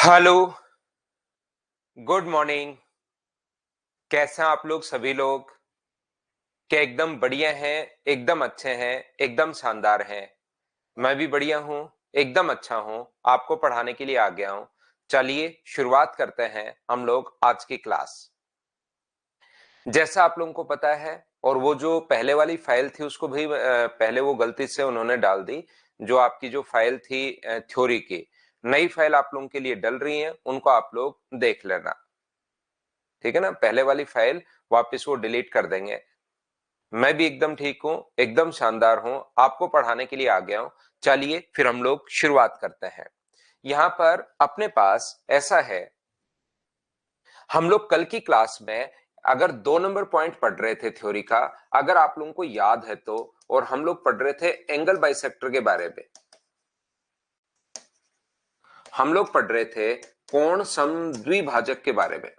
Hello, good morning. कैसे हैं आप लोग सभी लोग? क्या एकदम बढ़िया हैं, एकदम अच्छे हैं, एकदम शानदार हैं? मैं भी बढ़िया हूँ, एकदम अच्छा हूँ, आपको पढ़ाने के लिए आ गया हूँ। चलिए शुरुआत करते हैं हम लोग आज की क्लास। जैसा आप लोगों को पता है, और वो जो पहले वाली फाइल थी उसको भी पहले वो गलती से उन्होंने डाल दी। जो आपकी जो फाइल थी थ्योरी की, नई फाइल आप लोगों के लिए डल रही है, उनको आप लोग देख लेना। ठीक है ना? पहले वाली फाइल वापस वो डिलीट कर देंगे। मैं भी एकदम ठीक हूं, एकदम शानदार हूं, आपको पढ़ाने के लिए आ गया हूं। चलिए फिर हम लोग शुरुआत करते हैं। यहां पर अपने पास ऐसा है, हम लोग कल की क्लास में अगर 2 नंबर पॉइंट पढ़ रहे थे थ्योरी का, अगर आप लोगों को याद है तो, और हम लोग पढ़ रहे थे एंगल बाइसेक्टर के बारे में। हम लोग पढ़ रहे थे कोण समद्विभाजक के बारे में।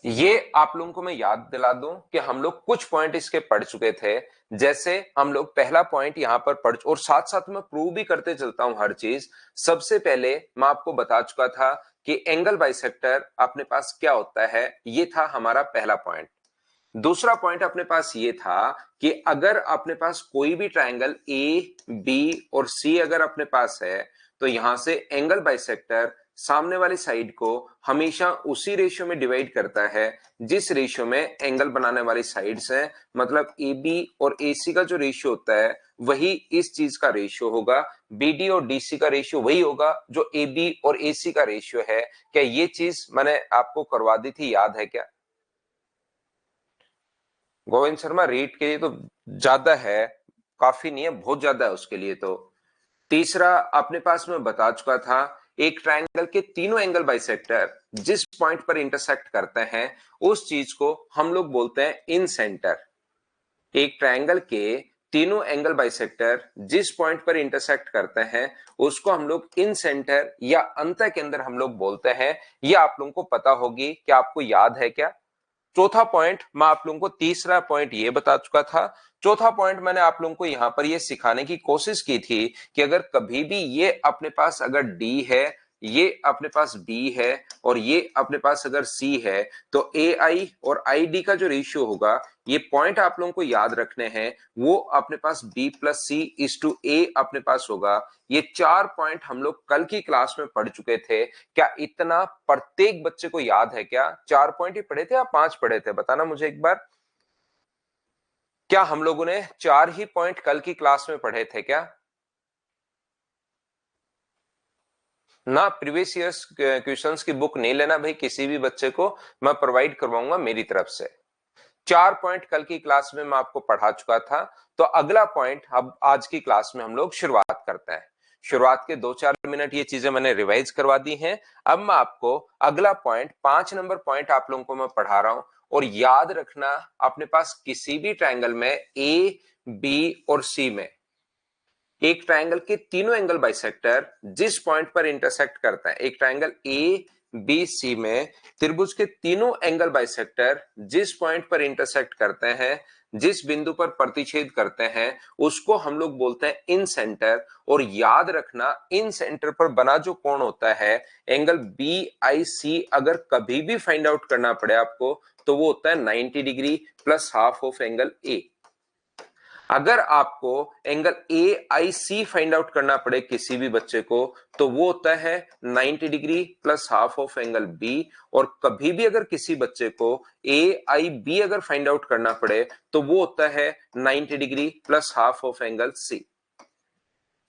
ये आप लोगों को मैं याद दिला दूं कि हम लोग कुछ पॉइंट इसके पढ़ चुके थे। जैसे हम लोग पहला पॉइंट यहां पर पढ़, और साथ साथ में प्रूव भी करते चलता हूं हर चीज। सबसे पहले मैं आपको बता चुका था कि एंगल बाइसेक्टर अपने पास क्या होता है, ये था हमारा पहला पॉइंट। दूसरा पॉइंट अपने पास ये था कि अगर अपने पास कोई भी ट्रायंगल ए बी और सी अगर अपने पास है, तो यहां से एंगल बाइसेक्टर सामने वाली साइड को हमेशा उसी रेशियो में डिवाइड करता है जिस रेशियो में एंगल बनाने वाली साइड्स हैं। मतलब ए बी और ए सी का जो रेशियो होता है वही इस चीज का रेशियो होगा। बी डी और डी सी का रेशियो वही होगा जो ए बी और ए सी का रेशियो है। क्या ये चीज मैंने आपको करवा दी थी, याद है क्या? गोविंद शर्मा, रीट के लिए तो ज्यादा है, काफी नहीं है, बहुत ज्यादा है उसके लिए तो। तीसरा अपने पास मैं बता चुका था, एक ट्रायंगल के तीनों एंगल बाइसेक्टर जिस पॉइंट पर इंटरसेक्ट करते हैं उस चीज को हम लोग बोलते हैं इन सेंटर। एक ट्रायंगल के तीनों एंगल बाइसेक्टर जिस पॉइंट पर इंटरसेक्ट करते हैं उसको हम लोग इन सेंटर या अंत के अंदर हम लोग बोलते हैं। ये आप लोगों को पता होगी, क्या आपको याद है क्या? चौथा पॉइंट मैं आप लोगों को, तीसरा पॉइंट ये बता चुका था। चौथा पॉइंट मैंने आप लोगों को यहां पर ये सिखाने की कोशिश की थी कि अगर कभी भी ये अपने पास अगर डी है, ये अपने पास बी है, और ये अपने पास अगर सी है, तो ए आई और आई डी का जो रेशियो होगा, ये पॉइंट आप लोगों को याद रखने हैं, वो अपने पास B plus C is two A अपने पास होगा। ये 4 पॉइंट हम लोग कल की क्लास में पढ़ चुके थे। क्या इतना प्रत्येक बच्चे को याद है क्या? 4 पॉइंट ही पढ़े थे या 5 पढ़े थे, बताना मुझे एक बार। क्या हम लोगों ने 4 ही पॉइंट कल की क्लास में पढ़े थे क्या? ना, प्रीवियस ईयर्स क्वेश्चंस की बुक नहीं लेना भाई, किसी भी बच्चे को मैं प्रोवाइड करवाऊंगा मेरी तरफ से। 4 पॉइंट कल की क्लास में मैं आपको पढ़ा चुका था। तो अगला पॉइंट अब आज की क्लास में हम लोग शुरुआत करते हैं। शुरुआत के 2-4 मिनट ये चीजें मैंने रिवाइज करवा दी हैं। अब मैं आपको अगला पॉइंट, 5 नंबर पॉइंट आप लोगों को मैं पढ़ा रहा हूं। और याद रखना, अपने पास किसी भी ट्रायंगल में ए बी और सी में एक ट्रायंगल के तीनों एंगल बाइसेक्टर जिस पॉइंट पर इंटरसेक्ट करता है, एक ट्रायंगल ए बी सी में त्रिभुज के तीनों एंगल बाइसेक्टर जिस पॉइंट पर इंटरसेक्ट करते हैं, जिस बिंदु पर प्रतिच्छेद करते हैं, उसको हम लोग बोलते हैं इन सेंटर। और याद रखना, इन सेंटर पर बना जो कोण होता है, एंगल बी आई सी, अगर कभी भी फाइंड आउट करना पड़े आपको, तो वो होता है 90 degree plus half of angle A. अगर आपको angle A I C find out करना पड़े किसी भी बच्चे को, तो वो होता है 90 degree plus half of angle B. और कभी भी अगर किसी बच्चे को ए आई बी अगर फाइंड आउट करना पड़े, तो वो होता है 90 degree plus half of angle C.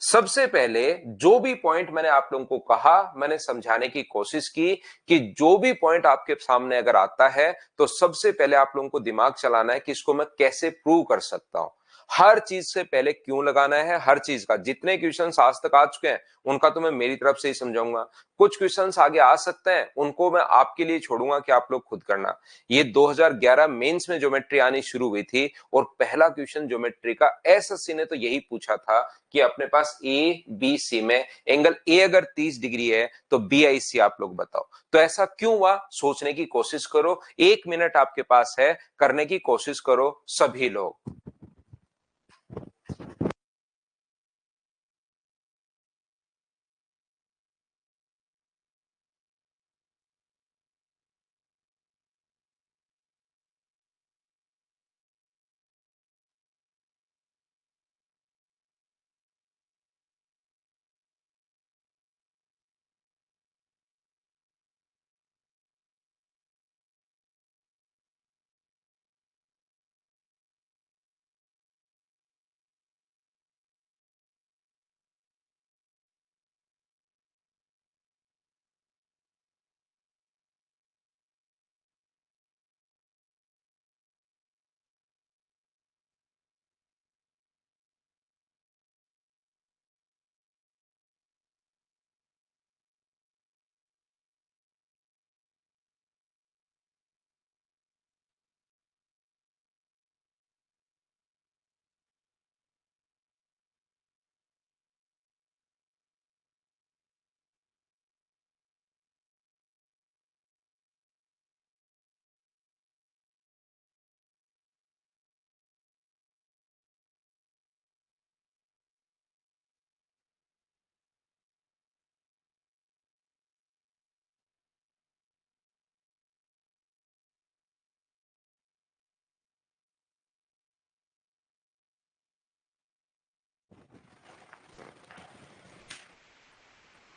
सबसे पहले जो भी पॉइंट मैंने आप लोगों को कहा, मैंने समझाने की कोशिश की कि जो भी पॉइंट आपके सामने अगर आता है, तो सबसे पहले आप लोगों को दिमाग चलाना है कि इसको मैं कैसे प्रूव कर सकता हूं। हर चीज से पहले क्यों लगाना है, हर चीज का, जितने क्वेश्चंस आज तक आ चुके हैं उनका तो मैं मेरी तरफ से ही समझाऊंगा। कुछ क्वेश्चंस आगे आ सकते हैं, उनको मैं आपके लिए छोड़ूंगा कि आप लोग खुद करना। ये 2011 मेंस में ज्योमेट्री आनी शुरू हुई थी, और पहला क्वेश्चन ज्योमेट्री का एसएससी ने तो यही पूछा था कि अपने पास ए बी सी में एंगल ए अगर 30 डिग्री है तो बी आई सी आप लोग बताओ। तो ऐसा क्यों हुआ, सोचने की कोशिश करो। 1 मिनट आपके पास है, करने की कोशिश करो सभी लोग।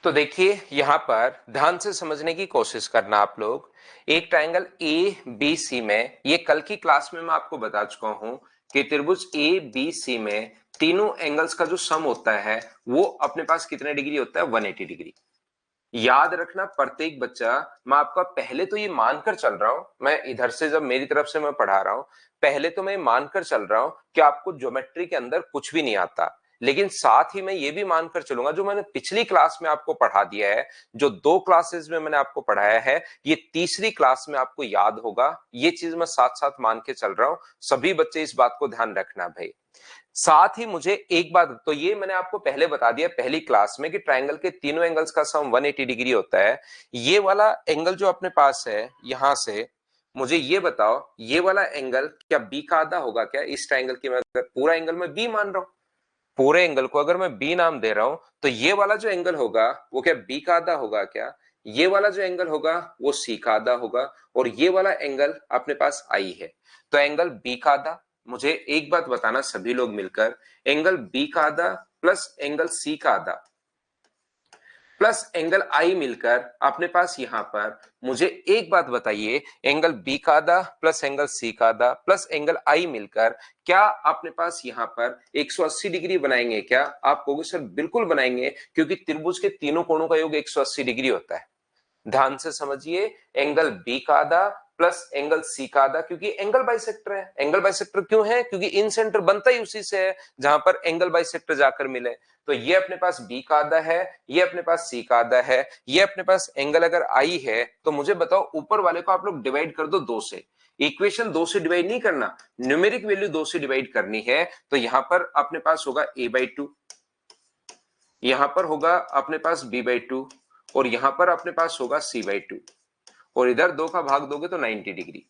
तो देखिए यहां पर ध्यान से समझने की कोशिश करना आप लोग। एक ट्रायंगल ए बी सी में, ये कल की क्लास में मैं आपको बता चुका हूं कि त्रिभुज ए बी सी में तीनों एंगल्स का जो सम होता है वो अपने पास कितने डिग्री होता है, 180 डिग्री। याद रखना प्रत्येक बच्चा, मैं आपका पहले तो ये मानकर चल रहा हूं, मैं इधर से जब मेरी तरफ से मैं पढ़ा रहा हूं, पहले तो मैं मानकर चल रहा हूं कि आपको ज्योमेट्री के अंदर कुछ भी नहीं आता, लेकिन साथ ही मैं ये भी मानकर चलूंगा जो मैंने पिछली क्लास में आपको पढ़ा दिया है, जो 2 क्लासेस में मैंने आपको पढ़ाया है, ये तीसरी क्लास में आपको याद होगा। ये चीज मैं साथ साथ मान के चल रहा हूं, सभी बच्चे इस बात को ध्यान रखना भाई। साथ ही मुझे एक बात, तो ये मैंने आपको पहले बता दिया पहली क्लास में कि ट्रायंगल के तीनों एंगल्स का सम 180 डिग्री होता है। ये वाला एंगल जो अपने पास है यहां से, मुझे ये बताओ ये वाला एंगल क्या बी का आधा होगा क्या? इस ट्रायंगल की मैं अगर पूरा एंगल में बी मान रहा हूं, पूरे एंगल को अगर मैं बी नाम दे रहा हूं, तो ये वाला जो एंगल होगा वो क्या बी का आधा होगा क्या? ये वाला जो एंगल होगा वो सी का आधा होगा, और ये वाला एंगल अपने पास आई है, तो एंगल बी का आधा। मुझे एक बात बताना सभी लोग मिलकर, एंगल बी का आधा प्लस एंगल सी का आधा प्लस एंगल आई मिलकर अपने पास यहां पर, मुझे एक बात बताइए, एंगल बी का आधा प्लस एंगल सी का आधा प्लस एंगल आई मिलकर क्या अपने पास यहां पर 180 डिग्री बनाएंगे क्या? आप कहोगे सर बिल्कुल बनाएंगे, क्योंकि त्रिभुज के तीनों कोणों का योग 180 डिग्री होता है। ध्यान से समझिए, एंगल बी का आधा प्लस एंगल सी का आधा, क्योंकि एंगल बाइसेक्टर है। एंगल बाइसेक्टर क्यों है? क्योंकि इन सेंटर बनता ही उसी से है जहां पर एंगल बाइसेक्टर जाकर मिले। तो ये अपने पास बी का आधा है, ये अपने पास सी का आधा है, ये अपने पास एंगल अगर आई है, तो मुझे बताओ ऊपर वाले को आप लोग डिवाइड कर दो 2 से। इक्वेशन 2 से डिवाइड नहीं करना, न्यूमेरिक वैल्यू 2 से डिवाइड करनी है। तो यहां पर अपने पास होगा a/2, यहां पर होगा अपने पास b/2, और यहां पर अपने पास होगा c/2, और इधर 2 का भाग दोगे तो 90 डिग्री।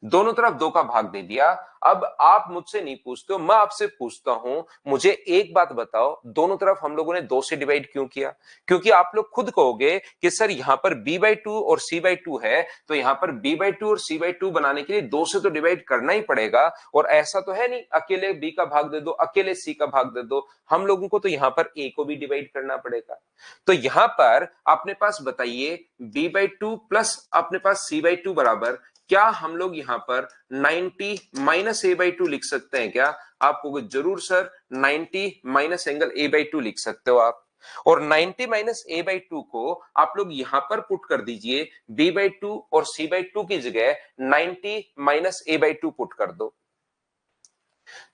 दोनों तरफ 2 का भाग दे दिया। अब आप मुझसे नहीं पूछते हो, मैं आपसे पूछता हूं, मुझे एक बात बताओ, दोनों तरफ हम लोगों ने 2 से डिवाइड क्यों किया? क्योंकि आप लोग खुद कहोगे कि सर यहां पर b/2 और c/2 है, तो यहां पर b/2 और c/2 बनाने के लिए 2 से तो डिवाइड करना ही पड़ेगा, और ऐसा तो है नहीं अकेले b का भाग दे दो, अकेले c का भाग दे दो, हम लोगों को तो यहां पर a को भी डिवाइड करना पड़ेगा। तो यहां पर अपने पास बताइए b/2 प्लस अपने पास c/2 बराबर, क्या हम लोग यहां पर 90 माइनस a/2 लिख सकते हैं क्या? आप कहोगे जरूर सर, 90 माइनस एंगल a/2 लिख सकते हो आप, और 90 माइनस a/2 को आप लोग यहां पर पुट कर दीजिए, b/2 और c/2 की जगह 90 माइनस a/2 पुट कर दो।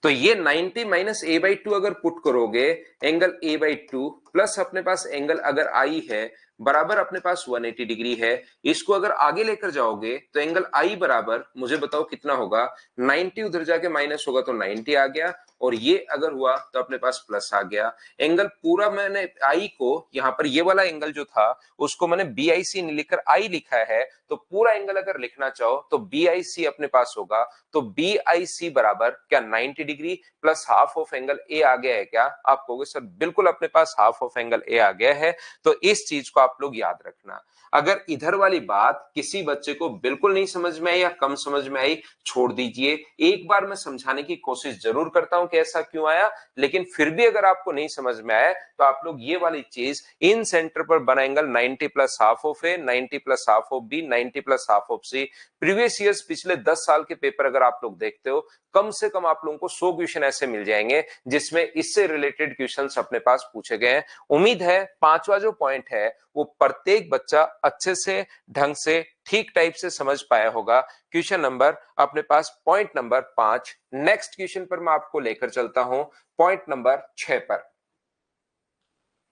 तो ये 90 माइनस a/2 अगर पुट करोगे, एंगल a/2 प्लस अपने पास एंगल अगर आई है बराबर अपने पास 180 डिग्री है, इसको अगर आगे लेकर जाओगे तो एंगल आई बराबर, मुझे बताओ कितना होगा? 90 उधर जाके माइनस होगा तो 90 आ गया, और ये अगर हुआ तो अपने पास प्लस आ गया। एंगल पूरा मैंने आई को यहां पर, ये वाला एंगल जो था उसको मैंने BIC नहीं लिखकर आई लिखा है, तो पूरा एंगल अगर लिखना चाहो तो BIC अपने पास होगा। तो BIC बराबर क्या 90 degree plus half of angle A आ गया है क्या? आप कहोगे सर बिल्कुल अपने पास हाफ ऑफ एंगल ए आ गया है। तो इस चीज को आप लोग याद रखना। अगर इधर वाली बात किसी बच्चे को बिल्कुल नहीं समझ में आई या कम समझ में आई, छोड़ दीजिए। एक बार मैं समझाने की कोशिश जरूर करता हूं कि ऐसा क्यों आया, लेकिन फिर भी अगर आपको नहीं समझ में आया तो आप लोग ये वाली चीज, इन सेंटर पर बना angle 90 plus half of A, 90 plus half of B, 90 plus half of C, previous years पिछले 10 साल के पेपर अगर आप लोग देखते हो, कम से कम आप लोगों को 100 क्वेश्चन ऐसे मिल जाएंगे जिसमें इससे रिलेटेड क्वेश्चंस अपने पास पूछे गए हैं। उम्मीद है पांचवा जो पॉइंट है वो प्रत्येक बच्चा अच्छे से, ढंग से, ठीक टाइप से समझ पाया होगा। क्वेश्चन नंबर अपने पास पॉइंट नंबर 5। नेक्स्ट क्वेश्चन पर मैं आपको लेकर चलता हूं, पॉइंट नंबर 6 पर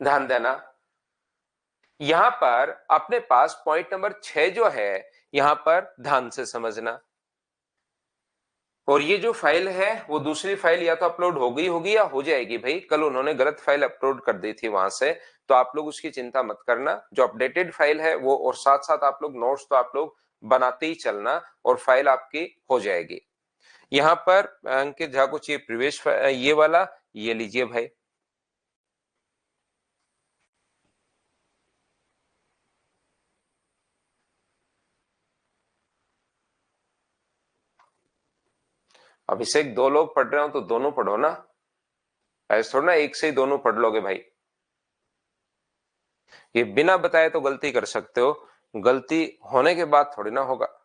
ध्यान देना। यहां पर अपने पास पॉइंट नंबर 6 जो है, यहां पर ध्यान से समझना। और ये जो फाइल है वो दूसरी फाइल या तो अपलोड हो गई होगी या हो जाएगी भाई, कल उन्होंने गलत फाइल अपलोड कर दी थी वहां से, तो आप लोग उसकी चिंता मत करना। जो अपडेटेड फाइल है वो, और साथ साथ आप लोग नोट्स तो आप लोग बनाते ही चलना, और फाइल आपकी हो जाएगी। यहां पर अंकित झा को चाहिए प्रवेश, ये वाला, ये लीजिए भाई। अभिषेक, 2 लोग पढ़ रहे हो तो दोनों पढ़ो ना, ऐसे थोड़ा ना एक से ही दोनों पढ़ लोगे भाई। ये बिना बताए तो गलती कर सकते हो, गलती होने के बाद थोड़ी ना होगा।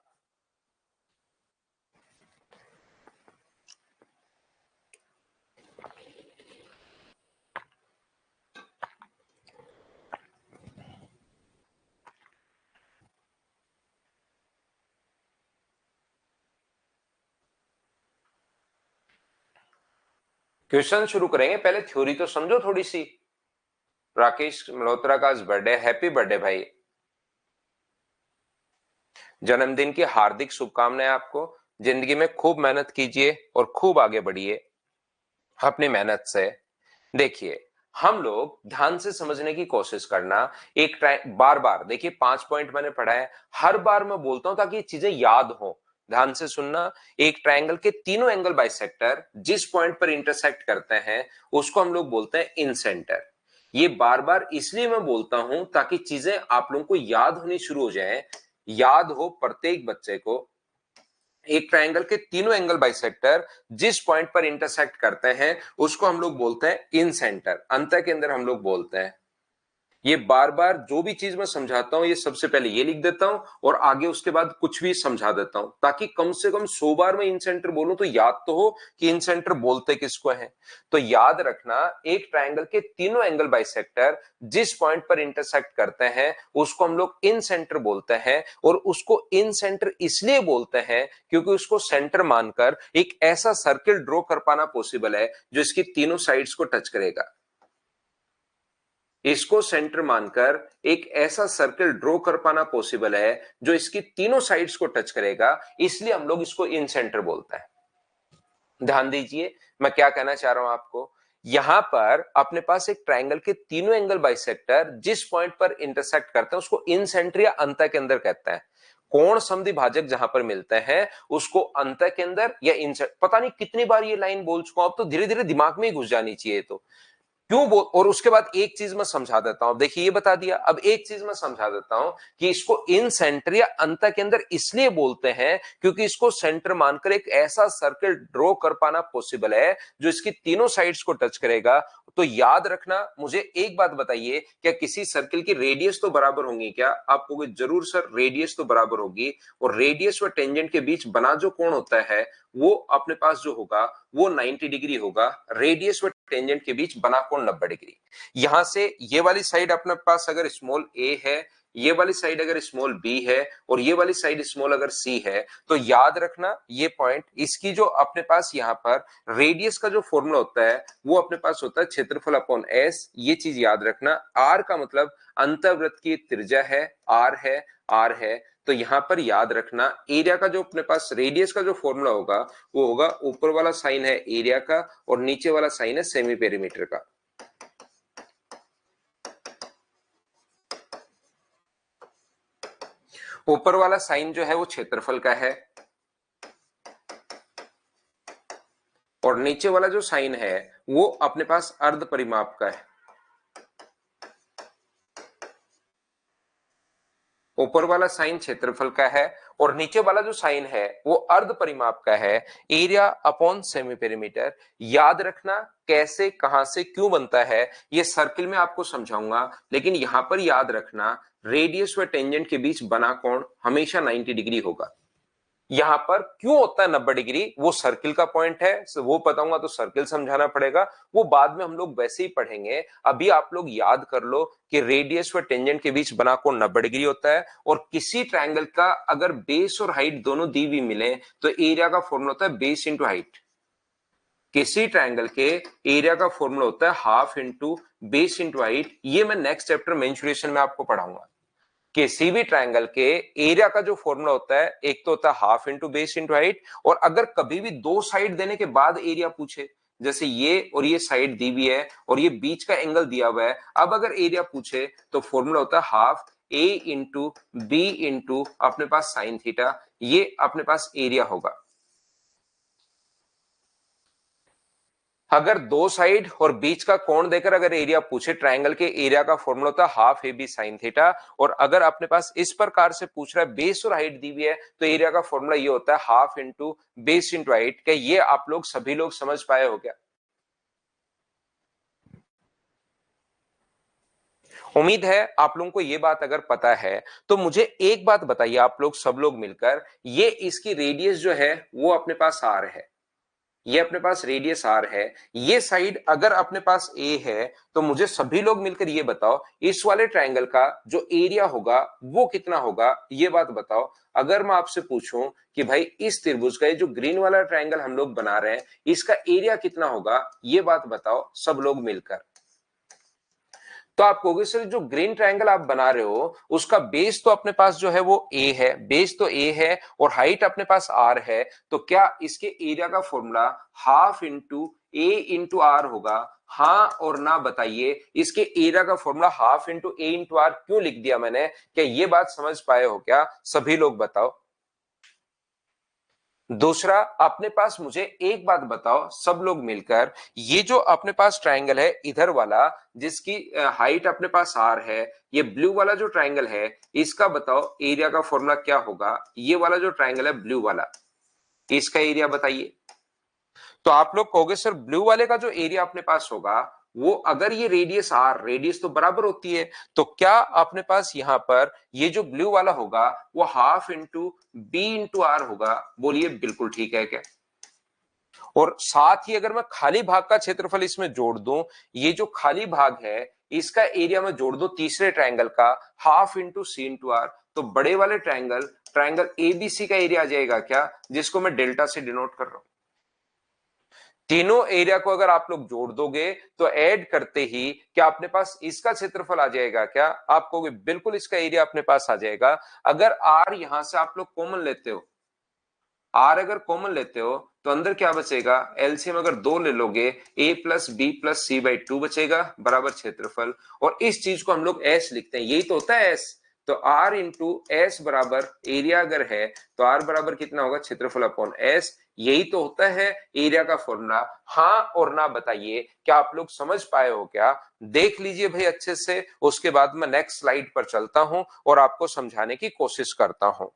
क्वेश्चन शुरू करेंगे, पहले थ्योरी तो समझो थोड़ी सी। राकेश मल्होत्रा का आज बर्थडे, हैप्पी बर्थडे भाई। जन्मदिन की हार्दिक शुभकामनाएं आपको। जिंदगी में खूब मेहनत कीजिए और खूब आगे बढ़िए अपनी मेहनत से। देखिए, हम लोग ध्यान से समझने की कोशिश करना। एक बार बार देखिए, 5 पॉइंट मैंने पढ़ा है, हर बार मैं बोलता हूं ताकि ये चीजें याद हो। ध्यान से सुनना। एक ट्रायंगल के तीनों एंगल बाइसेक्टर जिस पॉइंट पर इंटरसेक्ट करते हैं उसको हम लोग बोलते हैं इन सेंटर। ये बार बार इसलिए मैं बोलता हूं ताकि चीजें आप लोगों को याद होनी शुरू हो जाए, याद हो प्रत्येक बच्चे को। एक ट्रायंगल के तीनों एंगल बाइसेक्टर जिस पॉइंट पर इंटरसेक्ट करते हैं उसको हम लोग बोलते हैं इन सेंटर, अंत के अंदर हम लोग बोलते हैं। ये बार बार जो भी चीज मैं समझाता हूं ये सबसे पहले ये लिख देता हूं और आगे उसके बाद कुछ भी समझा देता हूं, ताकि कम से कम 100 बार मैं इन सेंटर बोलूं तो याद तो हो कि इन सेंटर बोलते किसको है। तो याद रखना, एक ट्रायंगल के तीनों एंगल बाइसेक्टर जिस पॉइंट पर इंटरसेक्ट करते हैं उसको हम लोग इन सेंटर बोलते हैं। और उसको इन सेंटर इसलिए बोलते हैं क्योंकि उसको सेंटर मानकर एक ऐसा सर्किल ड्रॉ कर पाना पॉसिबल है जो इसकी तीनों साइड्स को टच करेगा। इसको सेंटर मानकर एक ऐसा सर्कल ड्रॉ कर पाना पॉसिबल है जो इसकी तीनों साइड्स को टच करेगा, इसलिए हम लोग इसको इन सेंटर बोलते हैं। ध्यान दीजिए, मैं क्या कहना चाह रहा हूं आपको। यहां पर अपने पास एक ट्रायंगल के तीनों एंगल बाइसेक्टर जिस पॉइंट पर इंटरसेक्ट करते हैं उसको इन सेंटर या अंत के अंदर कहते हैं। कोण समद्वि भाजक जहां पर मिलते हैं उसको अंत के अंदर या इन, पता नहीं कितनी बार ये लाइन बोल चुका हूं, अब तो धीरे धीरे दिमाग में ही घुस जानी चाहिए। तो क्यों बोल, और उसके बाद एक चीज मैं समझा देता हूं। देखिए, ये बता दिया, अब एक चीज मैं समझा देता हूं कि इसको इन सेंटर या अंत के अंदर इसलिए बोलते हैं क्योंकि इसको सेंटर मानकर एक ऐसा सर्कल ड्रॉ कर पाना पॉसिबल है जो इसकी तीनों साइड्स को टच करेगा। तो याद रखना, मुझे एक बात बताइए, क्या किसी सर्किल की रेडियस तो बराबर होंगी क्या? आप कहोगे जरूर सर, रेडियस तो बराबर होगी। और रेडियस व टेंजेंट के बीच बना जो कोण होता है वो अपने पास जो होगा वो 90 डिग्री होगा। रेडियस व टेंजेंट के बीच बना कोण 90 डिग्री। यहां से ये वाली साइड अपने पास अगर स्मॉल ए है, ये वाली साइड अगर स्मॉल बी है और ये वाली साइड स्मॉल अगर सी है, तो याद रखना ये पॉइंट, इसकी जो अपने पास यहां पर रेडियस का जो फॉर्मूला होता है वो अपने पास होता है क्षेत्रफल अपॉन एस। ये चीज याद रखना। आर का मतलब अंतःवृत्त की त्रिज्या है, आर है, आर है। तो यहां पर याद रखना, एरिया का जो अपने पास रेडियस का जो फॉर्मूला होगा वो होगा, ऊपर वाला साइन है एरिया का और नीचे वाला साइन है सेमी पेरीमीटर का। ऊपर वाला साइन जो है वो क्षेत्रफल का है और नीचे वाला जो साइन है वो अपने पास अर्ध परिमाप का है। ऊपर वाला साइन क्षेत्रफल का है और नीचे वाला जो साइन है वो अर्ध परिमाप का है, एरिया अपॉन सेमी पेरीमीटर। याद रखना कैसे, कहां से, क्यों बनता है ये सर्किल में आपको समझाऊंगा, लेकिन यहां पर याद रखना रेडियस व टेंजेंट के बीच बना कोण हमेशा 90 डिग्री होगा। यहां पर क्यों होता है 90 डिग्री, वो सर्किल का पॉइंट है, वो बताऊंगा तो सर्किल समझाना पड़ेगा, वो बाद में हम लोग वैसे ही पढ़ेंगे। अभी आप लोग याद कर लो कि रेडियस व टेंजेंट के बीच बना कोण 90 डिग्री होता है। और किसी ट्रायंगल का अगर बेस और हाइट दोनों दी हुई मिले तो एरिया का फॉर्मूला होता है बेस इंटू हाइट। किसी ट्रायंगल के एरिया का फॉर्मूला होता है half into base into height. ये मैं नेक्स्ट चैप्टर मेंसुरेशन में आपको पढ़ाऊंगा। किसी भी ट्रायंगल के एरिया का जो फॉर्मूला होता है एक तो होता है half into base into height, और अगर कभी भी दो साइड देने के बाद एरिया पूछे, जैसे ये और ये साइड दी हुई है और ये बीच का एंगल दिया हुआ है, अब अगर एरिया पूछे तो फॉर्मूला होता है हाफ ए इंटू बी इंटू अपने पास साइन थीटा। ये अपने पास एरिया होगा। अगर दो साइड और बीच का कोण देकर अगर एरिया पूछे, ट्रायंगल के एरिया का फॉर्मूला होता है half A B sine theta. और अगर अपने पास इस प्रकार से पूछ रहा है, बेस और हाइट दी हुई है, तो एरिया का फॉर्मूला ये होता है half into base into height. क्या ये आप लोग सभी लोग समझ पाए हो क्या? उम्मीद है आप लोगों को ये बात अगर पता है तो मुझे एक बात बताइए, आप लोग सब लोग मिलकर, ये इसकी रेडियस जो है वो अपने पास आर है, ये अपने पास रेडियस आर है, ये साइड अगर अपने पास ए है, तो मुझे सभी लोग मिलकर ये बताओ इस वाले ट्रायंगल का जो एरिया होगा वो कितना होगा, ये बात बताओ। अगर मैं आपसे पूछूं कि भाई इस त्रिभुज का ये जो ग्रीन वाला ट्रायंगल हम लोग बना रहे हैं इसका एरिया कितना होगा, ये बात बताओ सब लोग मिलकर। तो आप कहोगे सर जो ग्रीन ट्रायंगल आप बना रहे हो उसका बेस तो अपने पास जो है वो ए है, बेस तो ए है और हाइट अपने पास आर है, तो क्या इसके एरिया का formula half into A into R होगा? हाँ और ना बताइए, इसके एरिया का formula half into A into R क्यों लिख दिया मैंने, क्या ये बात समझ पाए हो क्या सभी लोग बताओ। दूसरा अपने पास मुझे एक बात बताओ सब लोग मिलकर, ये जो अपने पास ट्रायंगल है इधर वाला जिसकी हाइट अपने पास आर है, ये ब्लू वाला जो ट्रायंगल है इसका बताओ एरिया का फॉर्मूला क्या होगा? ये वाला जो ट्रायंगल है ब्लू वाला, इसका एरिया बताइए। तो आप लोग कहोगे सर ब्लू वाले का जो एरिया अपने पास होगा वो अगर ये रेडियस आर, रेडियस तो बराबर होती है, तो क्या अपने पास यहां पर ये जो ब्लू वाला होगा वो half into B into R होगा? बोलिए बिल्कुल ठीक है क्या? और साथ ही अगर मैं खाली भाग का क्षेत्रफल इसमें जोड़ दूं, ये जो खाली भाग है इसका एरिया में जोड़ दो तीसरे ट्रायंगल का half into C into R, तो बड़े वाले ट्रायंगल ट्रायंगल एबीसी का एरिया आ जाएगा क्या, जिसको मैं डेल्टा से डिनोट कर रहा हूं। तीनों एरिया को अगर आप लोग जोड़ दोगे तो ऐड करते ही क्या अपने पास इसका क्षेत्रफल आ जाएगा क्या? आप कहोगे बिल्कुल इसका एरिया अपने पास आ जाएगा। अगर आर यहां से आप लोग कॉमन लेते हो, आर अगर कॉमन लेते हो तो अंदर क्या बचेगा, एलसीएम अगर दो ले लोगे A plus B plus C by two बचेगा बराबर क्षेत्रफल, और इस चीज को हम लोग एस लिखते हैं, यही तो होता है एस। तो आर इंटू एस बराबर एरिया अगर है तो आर बराबर कितना होगा, क्षेत्रफल अपॉन एस, यही तो होता है एरिया का फॉर्मूला। हाँ और ना बताइए, क्या आप लोग समझ पाए हो क्या? देख लीजिए भाई अच्छे से, उसके बाद मैं नेक्स्ट स्लाइड पर चलता हूं और आपको समझाने की कोशिश करता हूं।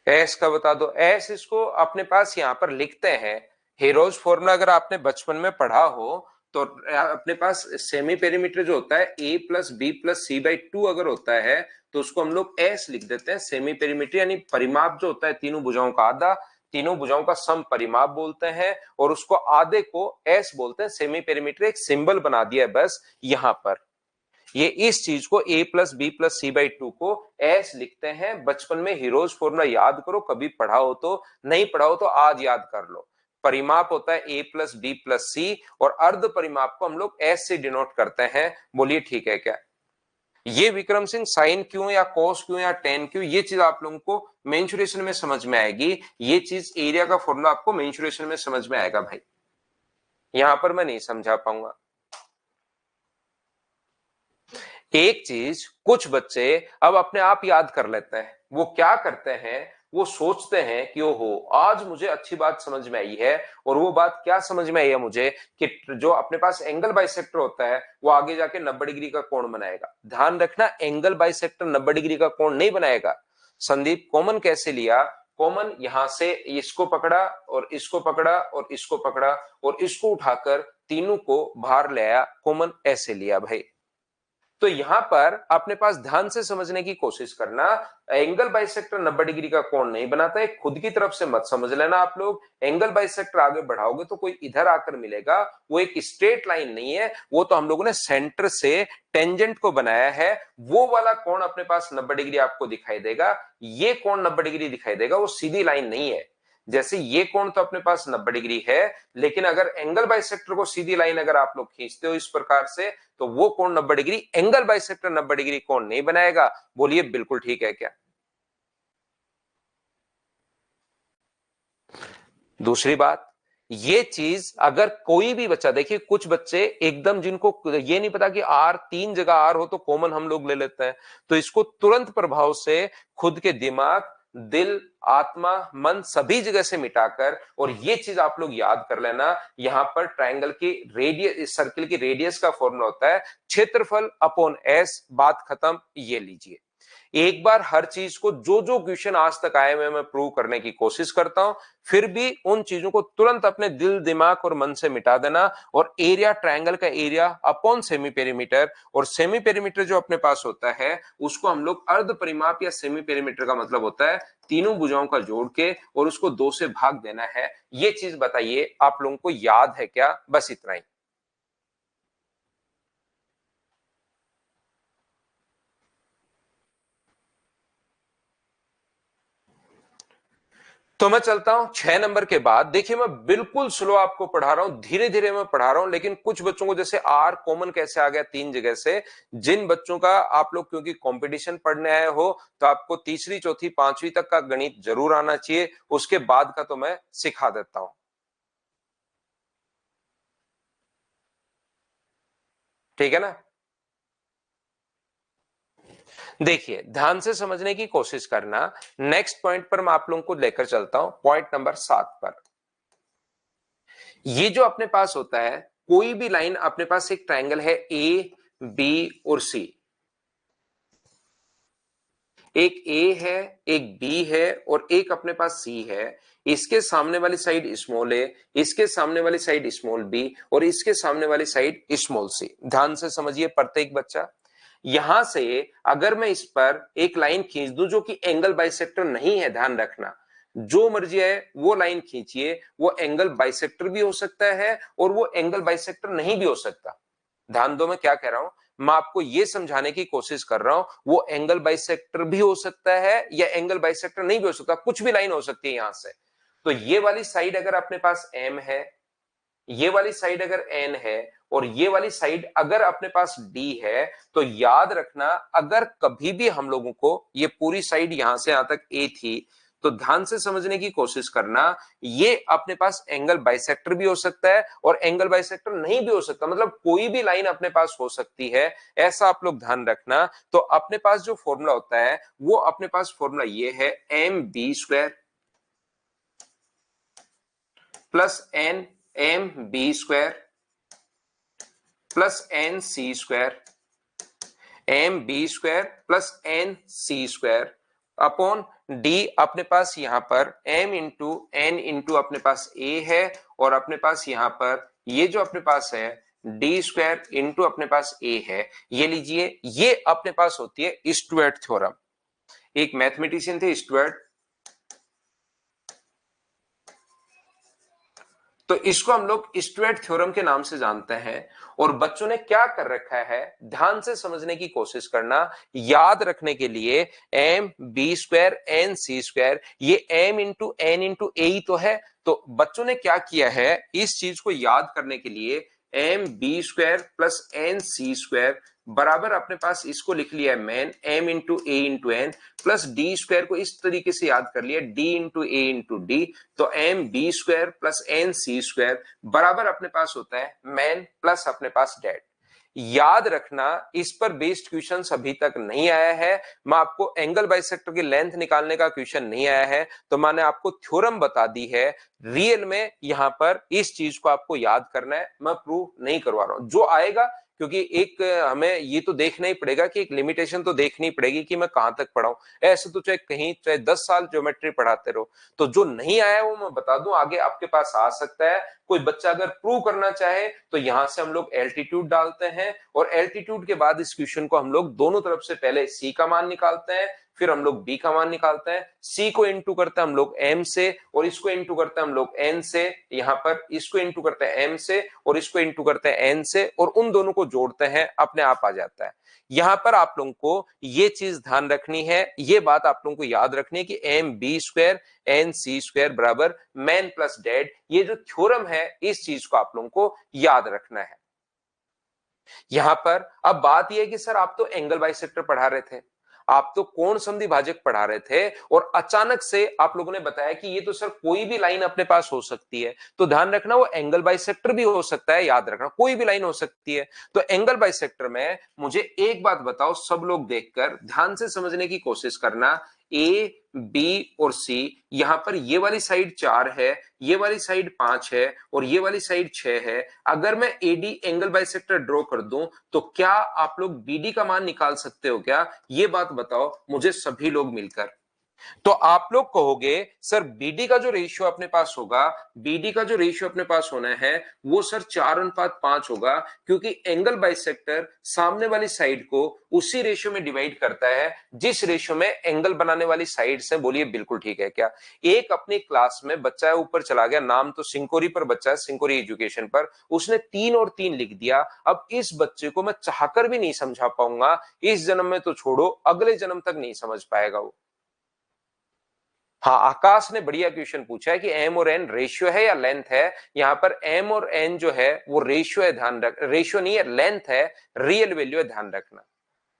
एस का बता दो, एस इसको अपने पास यहां पर लिखते हैं, हेरोज फॉर्मूला अगर आपने बचपन में पढ़ा हो तो अपने पास सेमी पेरीमीटर जो होता है A plus B plus C by two अगर होता है तो उसको हम लोग एस लिख देते हैं, सेमी पेरीमीटर यानी परिमाप जो होता है तीनों भुजाओं का आधा, तीनों भुजाओं का सम परिमाप बोलते हैं, और उसको आधे को एस बोलते हैं। सेमी पेरीमीटर एक सिंबल बना दिया है बस यहां पर, ये इस चीज को a plus B plus C by two को एस लिखते हैं। बचपन में हीरोज फॉर्मूला याद करो, कभी पढ़ा हो तो, नहीं पढ़ा हो तो आज याद कर लो। परिमाप होता है a प्लस बी प्लस सी और अर्ध परिमाप को हम लोग एस से डिनोट करते हैं। बोलिए ठीक है क्या? ये विक्रम सिंह साइन क्यों या कॉस क्यों या टेन क्यों, ये चीज आप लोगों को मेंसुरेशन में समझ में आएगी, ये चीज एरिया का फॉर्मूला आपको मेंसुरेशन में समझ में आएगा भाई, यहां पर मैं नहीं समझा पाऊंगा। एक चीज कुछ बच्चे अब अपने आप याद कर लेते हैं, वो क्या करते हैं, वो सोचते हैं कि ओहो आज मुझे अच्छी बात समझ में आई है, और वो बात क्या समझ में आई है मुझे कि जो अपने पास एंगल बाइसेक्टर होता है वो आगे जाके 90 डिग्री का कोण बनाएगा। ध्यान रखना एंगल बाइसेक्टर 90 डिग्री का कोण नहीं बनाएगा। संदीप कॉमन कैसे लिया, कॉमन यहां से इसको पकड़ा और इसको पकड़ा और इसको पकड़ा और इसको उठाकर तीनों को बाहर ले आया, कॉमन ऐसे लिया भाई। तो यहां पर अपने पास ध्यान से समझने की कोशिश करना, एंगल बाइसेक्टर 90 डिग्री का कोण नहीं बनाता है, खुद की तरफ से मत समझ लेना आप लोग। एंगल बाइसेक्टर आगे बढ़ाओगे तो कोई इधर आकर मिलेगा, वो एक स्ट्रेट लाइन नहीं है, वो तो हम लोगों ने सेंटर से टेंजेंट को बनाया है, वो वाला कोण अपने पास 90 डिग्री आपको दिखाई देगा, ये कोण 90 डिग्री दिखाई देगा, वो सीधी लाइन नहीं है। जैसे ये कोण तो अपने पास 90 डिग्री है, लेकिन अगर एंगल बाइसेक्टर को सीधी लाइन अगर आप लोग खींचते हो इस प्रकार से, तो वो कोण 90 डिग्री, एंगल बाइसेक्टर 90 डिग्री कोण नहीं बनाएगा। बोलिए बिल्कुल ठीक है क्या? दूसरी बात, ये चीज अगर कोई भी बच्चा, देखिए कुछ बच्चे एकदम जिनको ये नहीं पता कि आर, तीन जगह आर हो तो कॉमन हम लोग ले लेते हैं, तो इसको तुरंत प्रभाव से खुद के दिमाग, दिल, आत्मा, मन सभी जगह से मिटाकर, और ये चीज आप लोग याद कर लेना, यहां पर ट्रायंगल की रेडियस, सर्किल की रेडियस का फॉर्मूला होता है क्षेत्रफल अपॉन एस, बात खत्म। ये लीजिए, एक बार हर चीज को, जो जो क्वेश्चन आज तक आए हुए मैं प्रूव करने की कोशिश करता हूं, फिर भी उन चीजों को तुरंत अपने दिल, दिमाग और मन से मिटा देना। और एरिया, ट्रायंगल का एरिया अपॉन सेमी पेरीमीटर, और सेमी पेरीमीटर जो अपने पास होता है उसको हम लोग अर्ध परिमाप या सेमी पेरीमीटर का मतलब होता है तीनों भुजाओं का जोड़ के और उसको 2 से भाग देना है। ये चीज बताइए आप लोगों को याद है क्या? बस इतना ही। तो मैं चलता हूं 6 नंबर के बाद। देखिए मैं बिल्कुल स्लो आपको पढ़ा रहा हूं, धीरे धीरे मैं पढ़ा रहा हूं, लेकिन कुछ बच्चों को जैसे आर कॉमन कैसे आ गया 3 जगह से, जिन बच्चों का आप लोग क्योंकि कंपटीशन पढ़ने आए हो तो आपको तीसरी, चौथी, पांचवी तक का गणित जरूर आना चाहिए, उसके बाद का तो मैं सिखा देता हूं। ठीक है ना? देखिए ध्यान से समझने की कोशिश करना। नेक्स्ट पॉइंट पर मैं आप लोगों को लेकर चलता हूं, पॉइंट नंबर 7 पर। ये जो अपने पास होता है, कोई भी लाइन, अपने पास एक ट्रायंगल है ए, बी और सी, एक ए है, एक बी है और एक अपने पास सी है। इसके सामने वाली साइड स्मॉल ए, इसके सामने वाली साइड स्मॉल बी और इसके सामने वाली साइड स्मॉल सी। ध्यान से समझिए प्रत्येक बच्चा। यहां से अगर मैं इस पर एक लाइन खींच दूं जो कि एंगल बाइसेक्टर नहीं है, ध्यान रखना, जो मर्जी है वो लाइन खींचिए, वो एंगल बाइसेक्टर भी हो सकता है और वो एंगल बाइसेक्टर नहीं भी हो सकता। ध्यान दो मैं क्या कह रहा हूं, मैं आपको यह समझाने की कोशिश कर रहा हूं, वो एंगल बाइसेक्टर भी हो सकता है या एंगल बाइसेक्टर नहीं भी हो सकता, कुछ भी लाइन हो सकती है यहां से। तो ये वाली साइड अगर अपने पास एम है, ये वाली साइड अगर एन है और ये वाली साइड अगर अपने पास डी है, तो याद रखना अगर कभी भी हम लोगों को ये पूरी साइड यहां से यहां तक ए थी, तो ध्यान से समझने की कोशिश करना, ये अपने पास एंगल बाइसेक्टर भी हो सकता है और एंगल बाइसेक्टर नहीं भी हो सकता, मतलब कोई भी लाइन अपने पास हो सकती है, ऐसा आप लोग ध्यान रखना। तो अपने पास जो फॉर्मूला होता है वो अपने पास फॉर्मूला ये है, M B square plus N M B square plus N C square, M B square plus N C square upon D. अपने पास यहां पर एम इंटू एन इंटू अपने पास ए है और अपने पास यहां पर ये जो अपने पास है डी स्क्वायर इंटू अपने पास ए है। ये लीजिए, ये अपने पास होती है स्टुअर्ट थ्योरम। एक मैथमेटिशियन थे स्टुअर्ट, तो इसको हम लोग स्टुअर्ट थ्योरम के नाम से जानते हैं। और बच्चों ने क्या कर रखा है, ध्यान से समझने की कोशिश करना, याद रखने के लिए M B square N C square, ये M into N into A ही तो है। तो बच्चों ने क्या किया है, इस चीज को याद करने के लिए M B square plus N C square बराबर अपने पास इसको लिख लिया है man M into A into N plus D square को इस तरीके से याद कर लिया D into A into D. तो M B square plus N C square बराबर अपने पास होता है मैन प्लस अपने पास डेड। याद रखना इस पर बेस्ड क्वेश्चन अभी तक नहीं आया है, मैं आपको एंगल बाइसेक्टर की लेंथ निकालने का क्वेश्चन नहीं आया है, तो मैंने आपको थ्योरम बता दी है। रियल में यहां पर इस चीज को आपको याद करना है, मैं प्रूव नहीं करवा रहा हूं, जो आएगा, क्योंकि एक हमें ये तो देखना ही पड़ेगा कि एक लिमिटेशन तो देखनी पड़ेगी कि मैं कहां तक पढ़ाऊं। ऐसे तो चाहे कहीं चाहे 10 साल ज्योमेट्री पढ़ाते रहो, तो जो नहीं आया वो मैं बता दूं आगे आपके पास आ सकता है। कोई बच्चा अगर प्रूव करना चाहे तो यहां से हम लोग एल्टीट्यूड डालते हैं और एल्टीट्यूड के बाद इस क्वेश्चन को हम लोग दोनों तरफ से पहले सी का मान निकालते हैं, फिर हम लोग बी का मान निकालते हैं, सी को इंटू करते हैं हम लोग एम से और इसको इंटू करते हैं हम लोग एन से, यहां पर इसको इंटू करते हैं एम से और इसको इंटू करते हैं एन से और उन दोनों को जोड़ते हैं, अपने आप आ जाता है। यहां पर आप लोगों को ये चीज ध्यान रखनी है, ये बात आप लोगों को याद रखनी है कि M B square N C square बराबर मैन प्लस डैड, ये जो थ्योरम है इस चीज को आप लोगों को याद रखना है। यहां पर अब बात यह है कि सर आप तो एंगल बाइसेक्टर पढ़ा रहे थे, आप तो कोण संधि भाजक पढ़ा रहे थे और अचानक से आप लोगों ने बताया कि ये तो सर कोई भी लाइन अपने पास हो सकती है, तो ध्यान रखना वो एंगल बाइसेक्टर भी हो सकता है, याद रखना कोई भी लाइन हो सकती है। तो एंगल बाइसेक्टर में मुझे एक बात बताओ, सब लोग देखकर ध्यान से समझने की कोशिश करना, ए बी और सी, यहां पर ये वाली साइड 4 है, ये वाली साइड 5 है और ये वाली साइड 6 है। अगर मैं एडी एंगल बाइसेक्टर ड्रॉ कर दूं तो क्या आप लोग बीडी का मान निकाल सकते हो क्या? ये बात बताओ मुझे सभी लोग मिलकर। तो आप लोग कहोगे सर बीडी का जो रेशियो अपने पास होगा, बीडी का जो रेशियो अपने पास होना है वो सर 4:5 होगा, क्योंकि एंगल बाइसेक्टर सामने वाली साइड को उसी रेशियो में डिवाइड करता है जिस रेशियो में एंगल बनाने वाली साइड से। बोलिए बिल्कुल ठीक है क्या? एक अपनी क्लास में बच्चा है, ऊपर चला गया, नाम तो सिंकोरी पर बच्चा है, सिंकोरी एजुकेशन पर, उसने 3 और 3 लिख दिया। अब इस बच्चे को मैं चाहकर भी नहीं समझा पाऊंगा, इस जन्म में तो छोड़ो अगले जन्म तक नहीं समझ पाएगा वो। हाँ, आकाश ने बढ़िया क्वेश्चन पूछा है कि एम और एन रेशियो है या लेंथ है। यहां पर एम और एन जो है वो रेशियो है, ध्यान रख, रेशियो नहीं है, लेंथ है, रियल वैल्यू है, ध्यान रखना।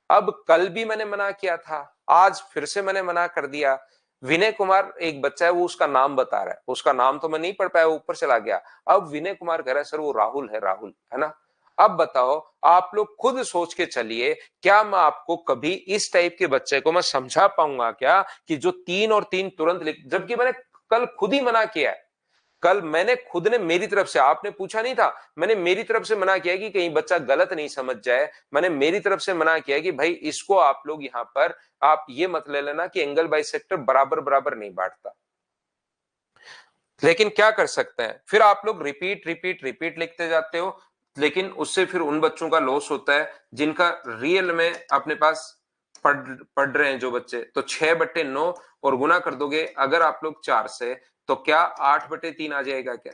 अब कल भी मैंने मना किया था, आज फिर से मैंने मना कर दिया। विनय कुमार एक बच्चा है, वो उसका नाम बता रहा है, उसका नाम तो मैं नहीं पढ़ पाया, ऊपर चला गया। अब विनय कुमार कह रहा है सर वो राहुल है, राहुल है ना। अब बताओ आप लोग खुद सोच के चलिए, क्या मैं आपको कभी इस टाइप के बच्चे को मैं समझा पाऊंगा क्या कि जो 3 और 3 तुरंत लिख, जबकि मैंने कल खुद ही मना किया है। कल मैंने खुद ने मेरी तरफ से, आपने पूछा नहीं था, मैंने मेरी तरफ से मना किया कि कहीं बच्चा गलत नहीं समझ जाए। मैंने मेरी तरफ से मना किया कि भाई इसको आप लोग यहां पर आप ये मत ले लेना कि एंगल बाइसेक्टर बराबर बराबर नहीं बांटता। लेकिन क्या कर सकते हैं, फिर आप लोग रिपीट रिपीट रिपीट लिखते जाते हो, लेकिन उससे फिर उन बच्चों का लॉस होता है जिनका रियल में अपने पास पढ़ रहे हैं जो बच्चे। तो 6/9 और गुना कर दोगे अगर आप लोग 4 से, तो क्या 8/3 आ जाएगा क्या?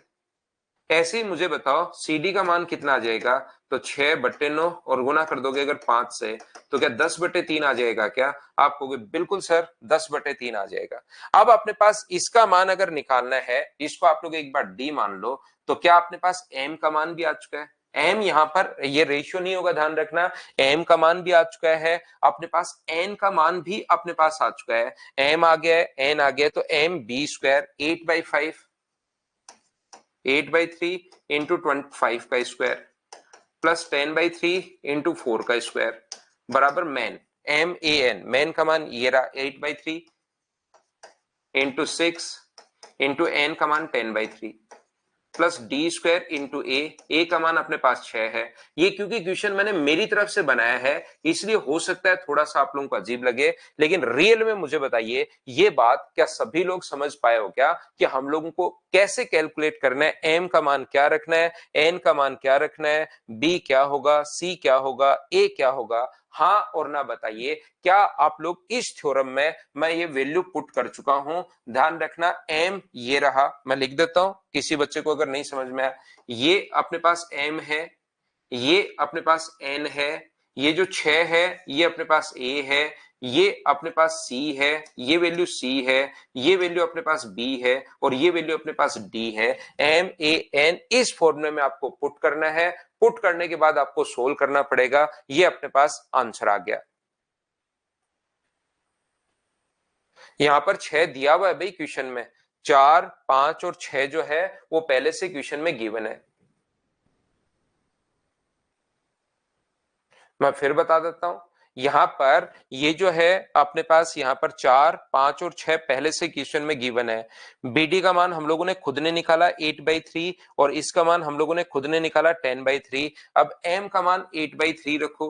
ऐसे ही मुझे बताओ सीडी का मान कितना आ जाएगा? तो 6/9 और गुना कर दोगे अगर 5 से, तो क्या 10/3 आ जाएगा क्या? आप कहोगे बिल्कुल सर 10/3 आ जाएगा। अब अपने पास इसका मान अगर निकालना है, इसको आप लोग एक बार डी मान लो, तो क्या अपने पास एम का मान भी आ चुका है? एम यहां पर ये रेशियो नहीं होगा, ध्यान रखना, एम का मान भी आ चुका है अपने पास, एन का मान भी अपने पास आ चुका है। एम आ गया है, एन आ गया, तो एम बी स्क्वायर 8/5, 8/3 इंटू 25 का स्क्वायर प्लस 10/3 इंटू 4 का स्क्वायर बराबर man, M A N, man का मान ये रहा 8/3 इंटू 6 इंटू एन का मान 10/3 प्लस डी स्क्वायर इंटू ए का मान अपने पास 6 है। ये क्योंकि क्वेश्चन मैंने मेरी तरफ से बनाया है इसलिए हो सकता है थोड़ा सा आप लोगों को अजीब लगे, लेकिन रियल में मुझे बताइए ये बात क्या सभी लोग समझ पाए हो क्या कि हम लोगों को कैसे कैलकुलेट करना है, एम का मान क्या रखना है, एन का मान क्या रखना है, बी क्या होगा, सी क्या होगा, ए क्या होगा? हाँ और ना बताइए, क्या आप लोग इस थ्योरम में मैं ये वैल्यू पुट कर चुका हूं? ध्यान रखना, एम ये रहा, मैं लिख देता हूं किसी बच्चे को अगर नहीं समझ में आया, ये अपने पास एम है, ये अपने पास एन है, ये जो 6 है ये अपने पास ए है, ये अपने पास सी है, ये वैल्यू सी है, ये वैल्यू अपने पास बी है और ये वैल्यू अपने पास डी है। एम ए एन इस फॉर्मूले में आपको पुट करना है, पुट करने के बाद आपको सोल्व करना पड़ेगा, ये अपने पास आंसर आ गया। यहां पर 6 दिया हुआ है भाई क्वेश्चन में, 4, 5 और 6 जो है वो पहले से क्वेश्चन में गिवन है। मैं फिर बता देता हूं, यहां पर ये जो है अपने पास यहां पर 4, 5 और 6 पहले से क्वेश्चन में गिवन है। बीडी का मान हम लोगों ने खुद ने निकाला 8/3 और इसका मान हम लोगों ने खुद ने निकाला 10/3। अब एम का मान 8/3 रखो,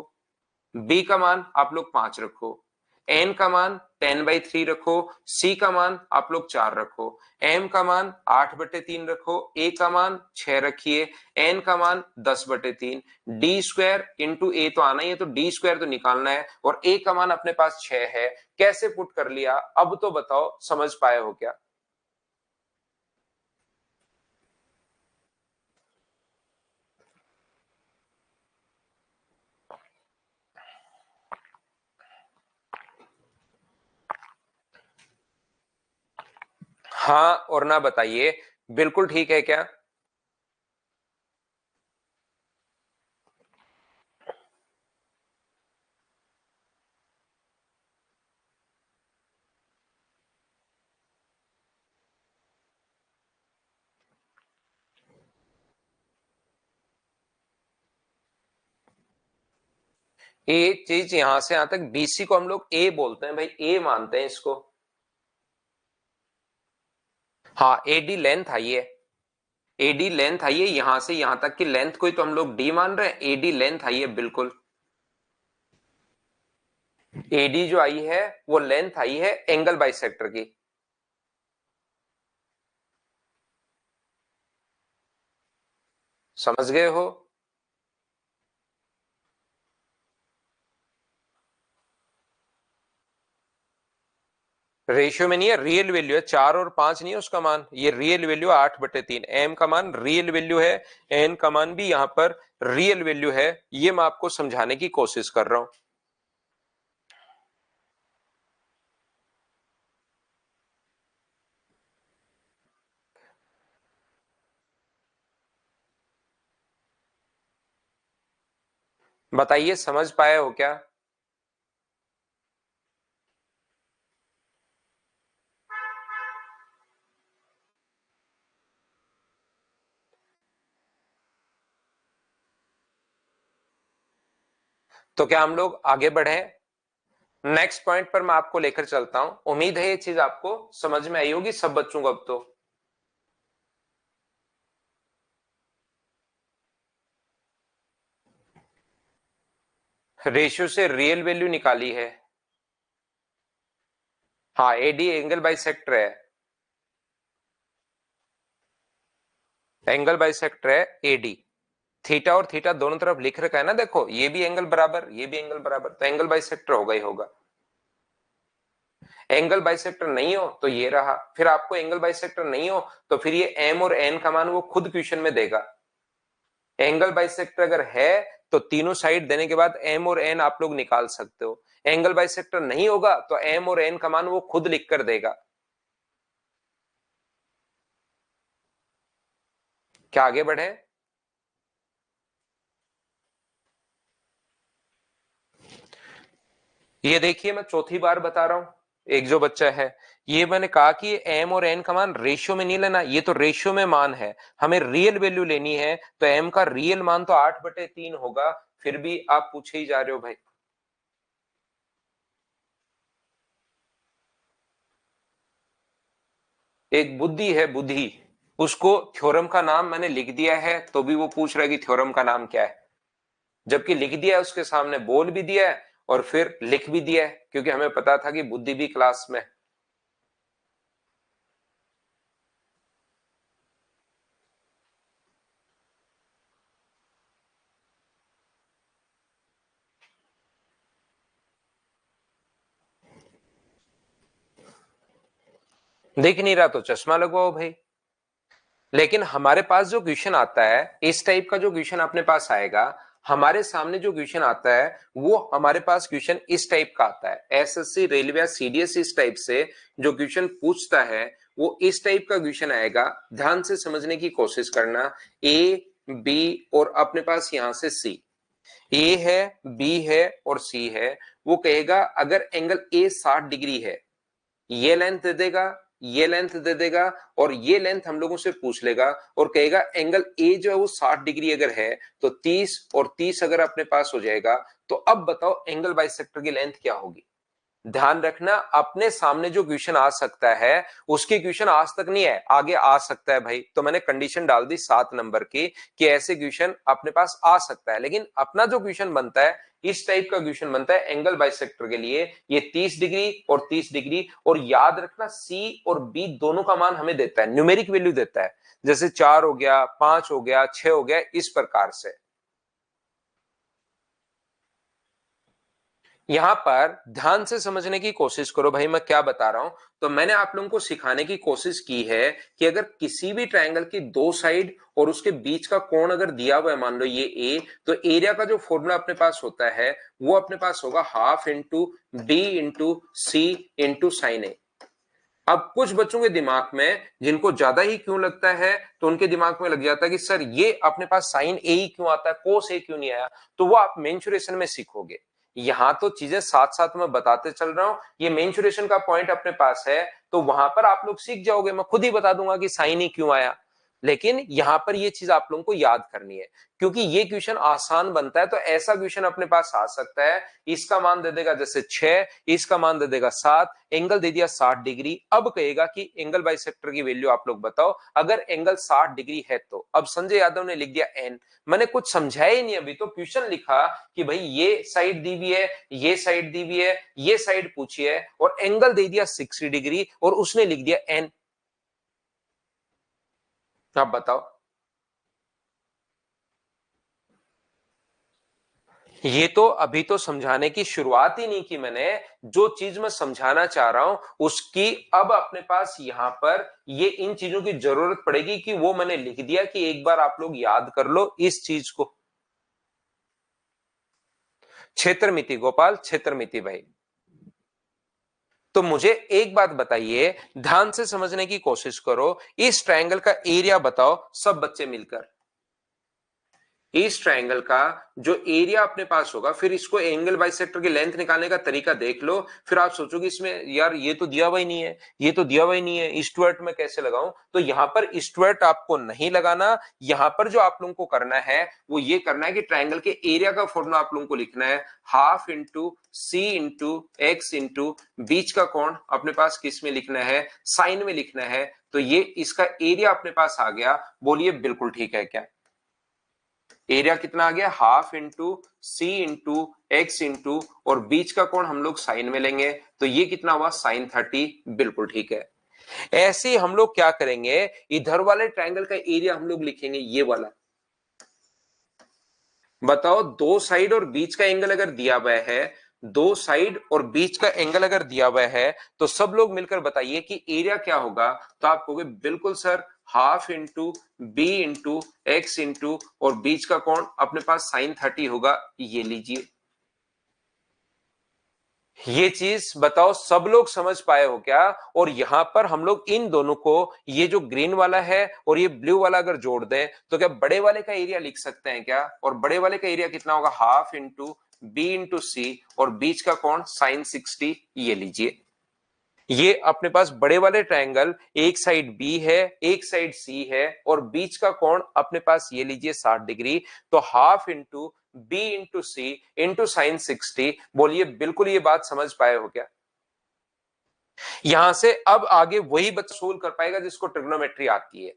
बी का मान आप लोग 5 रखो, n का मान 10/3 रखो, c का मान आप लोग 4 रखो, m का मान 8/3 रखो, a का मान 6 रखिए, n का मान 10/3, d स्क्वायर इंटू a तो आना ही है, तो d स्क्वायर तो निकालना है, और a का मान अपने पास 6 है। कैसे पुट कर लिया, अब तो बताओ समझ पाए हो क्या? हाँ और ना बताइए, बिल्कुल ठीक है क्या? ये चीज यहां से यहां तक बीसी को हम लोग ए बोलते हैं भाई, ए मानते हैं इसको। हाँ एडी लेंथ आई है, एडी लेंथ आई है, यहां से यहां तक की लेंथ कोई तो हम लोग डी मान रहे हैं, एडी लेंथ आई है बिल्कुल। एडी जो आई है वो लेंथ आई है एंगल बाइसेक्टर की। समझ गए हो? रेशियो में नहीं है, रियल वैल्यू है, 4 और 5 नहीं है उसका मान, ये रियल वैल्यू 8/3, एम का मान रियल वैल्यू है, एन का मान भी यहां पर रियल वैल्यू है, ये मैं आपको समझाने की कोशिश कर रहा हूं। बताइए समझ पाए हो क्या? तो क्या हम लोग आगे बढ़े? नेक्स्ट पॉइंट पर मैं आपको लेकर चलता हूं, उम्मीद है ये चीज आपको समझ में आई होगी सब बच्चों को अब तो। रेशियो से रियल वैल्यू निकाली है। हाँ एडी एंगल बाइसेक्टर है, एंगल बाइसेक्टर है एडी। थीटा और थीटा दोनों तरफ लिख रखा है ना, देखो ये भी एंगल बराबर, ये भी एंगल बराबर, तो एंगल बाइसेक्टर होगा ही होगा। एंगल बाइसेक्टर नहीं हो तो ये रहा, फिर आपको एंगल बाइसेक्टर नहीं हो तो फिर ये एम और एन का मान वो खुद क्वेश्चन में देगा। एंगल बाइसेक्टर अगर है तो तीनों साइड देने के बाद एम और एन आप लोग निकाल सकते हो। एंगल बाइसेक्टर नहीं होगा तो एम और एन का मान वो खुद लिख कर देगा। क्या आगे बढ़े? ये देखिए मैं चौथी बार बता रहा हूं, एक जो बच्चा है, ये मैंने कहा कि एम और एन का मान रेशियो में नहीं लेना, ये तो रेशियो में मान है, हमें रियल वैल्यू लेनी है, तो एम का रियल मान तो 8/3 होगा, फिर भी आप पूछे ही जा रहे हो भाई। एक बुद्धि है बुद्धि, उसको थ्योरम का नाम मैंने लिख दिया है तो भी वो पूछ रहा है कि थ्योरम का नाम क्या है, जबकि लिख दिया है उसके सामने, बोल भी दिया है और फिर लिख भी दिया है, क्योंकि हमें पता था कि बुद्धि भी क्लास में। दिख नहीं रहा तो चश्मा लगवाओ भाई। लेकिन हमारे पास जो क्वेश्चन आता है, इस टाइप का जो क्वेश्चन अपने पास आएगा, हमारे सामने जो क्वेश्चन आता है वो हमारे पास क्वेश्चन इस टाइप का आता है, एसएससी रेलवे या सीडीएस इस टाइप से जो क्वेश्चन पूछता है वो इस टाइप का क्वेश्चन आएगा। ध्यान से समझने की कोशिश करना, ए बी और अपने पास यहां से सी, ए है बी है और सी है, वो कहेगा अगर एंगल ए 60 डिग्री है, ये लेंथ दे देगा, ये लेंथ दे देगा और ये लेंथ हम लोगों से पूछ लेगा और कहेगा एंगल ए जो है वो 60 डिग्री अगर है तो 30 और 30 अगर अपने पास हो जाएगा, तो अब बताओ एंगल बाइसेक्टर की लेंथ क्या होगी? ध्यान रखना, अपने सामने जो क्वेश्चन आ सकता है उसकी क्वेश्चन आज तक नहीं है, आगे आ सकता है भाई। तो मैंने कंडीशन डाल दी 7 नंबर की कि ऐसे क्वेश्चन अपने पास आ सकता है, लेकिन अपना जो क्वेश्चन बनता है इस टाइप का क्वेश्चन बनता है एंगल बाइसेक्टर के लिए, ये 30 डिग्री और 30 डिग्री। और याद रखना सी और बी दोनों का मान हमें देता है, न्यूमेरिक वैल्यू देता है, जैसे 4 हो गया, 5 हो गया, 6 हो गया, इस प्रकार से। यहां पर ध्यान से समझने की कोशिश करो भाई, मैं क्या बता रहा हूं। तो मैंने आप लोगों को सिखाने की कोशिश की है कि अगर किसी भी ट्रायंगल की दो साइड और उसके बीच का कोण अगर दिया हुआ है, मान लो ये ए, तो एरिया का जो फॉर्मूला अपने पास होता है वो अपने पास होगा half into B into C into sine ए। अब कुछ बच्चों के दिमाग में जिनको ज्यादा ही क्यों लगता है, तो उनके दिमाग में लग जाता है कि सर ये अपने पास साइन ए ही क्यों आता है, कोस ए क्यों नहीं आया। तो वो आप मेंसुरेशन में सीखोगे। यहां तो चीजें साथ साथ में बताते चल रहा हूं, ये मेंसुरेशन का पॉइंट अपने पास है तो वहां पर आप लोग सीख जाओगे, मैं खुद ही बता दूंगा कि साइन ही क्यों आया। लेकिन यहां पर ये चीज आप लोगों को याद करनी है, क्योंकि ये क्वेश्चन आसान बनता है। तो ऐसा क्वेश्चन अपने पास आ सकता है, इसका मान दे देगा जैसे 6, इसका मान दे देगा 7, एंगल दे दिया 60 डिग्री। अब कहेगा कि एंगल बाइसेक्टर की वैल्यू आप लोग बताओ, अगर एंगल 60 डिग्री है तो। अब संजय यादव ने लिख दिया एन, मैंने कुछ समझाया ही नहीं, अभी तो क्वेश्चन लिखा कि भाई ये साइड दी हुई है, ये साइड दी हुई है, ये साइड पूछी है, और एंगल दे दिया 60 डिग्री और उसने लिख दिया एन। आप बताओ। ये तो अभी तो समझाने की शुरुआत ही नहीं की मैंने, जो चीज मैं समझाना चाह रहा हूं उसकी अब अपने पास यहां पर ये इन चीजों की जरूरत पड़ेगी कि वो मैंने लिख दिया कि एक बार आप लोग याद कर लो इस चीज को। क्षेत्रमिति गोपाल, क्षेत्रमिति भाई। तो मुझे एक बात बताइए, ध्यान से समझने की कोशिश करो, इस ट्रायंगल का एरिया बताओ सब बच्चे मिलकर। इस ट्रायंगल का जो एरिया अपने पास होगा, फिर इसको एंगल बाइसेक्टर की लेंथ निकालने का तरीका देख लो। फिर आप सोचोगे इसमें यार ये तो दिया हुआ ही नहीं है, ये तो दिया हुआ ही नहीं है, स्टुअर्ट में कैसे लगाऊं। तो यहां पर स्टुअर्ट आपको नहीं लगाना। यहां पर जो आप लोगों को करना है वो ये करना है कि ट्रायंगल के एरिया का फॉर्मूला आप लोगों को लिखना है, half into C into X into बीच का कोण अपने पास किस में लिखना है, साइन में लिखना है। तो ये इसका एरिया अपने पास आ गया। बोलिए बिल्कुल ठीक है क्या? एरिया कितना आ गया, half into C into X into और बीच का कोण हम लोग साइन में लेंगे, तो ये कितना हुआ, साइन 30। बिल्कुल ठीक है। ऐसे ही हम लोग क्या करेंगे, इधर वाले ट्रायंगल का एरिया हम लोग लिखेंगे ये वाला। बताओ, दो साइड और बीच का एंगल अगर दिया हुआ है, दो साइड और बीच का एंगल अगर दिया हुआ है, तो सब लोग मिलकर बताइए कि एरिया क्या होगा। तो आप कहोगे बिल्कुल sir, half into B into X into और बीच का कोण अपने पास साइन 30 होगा, ये लीजिए। ये चीज बताओ सब लोग समझ पाए हो क्या? और यहां पर हम लोग इन दोनों को, ये जो ग्रीन वाला है और ये ब्लू वाला अगर जोड़ दें तो क्या बड़े वाले का एरिया लिख सकते हैं क्या? और बड़े वाले का एरिया कितना होगा, हाफ इंटू बी इंटू सी और बीच का कोण साइन 60, ये लीजिए। ये अपने पास बड़े वाले ट्रायंगल, एक साइड बी है एक साइड सी है और बीच का कोण अपने पास ये लीजिए 60 डिग्री। तो half into B into C into sine 60। बोलिए बिल्कुल ये बात समझ पाए हो क्या? यहां से अब आगे वही बच्चा सोल्व कर पाएगा जिसको ट्रिग्नोमेट्री आती है,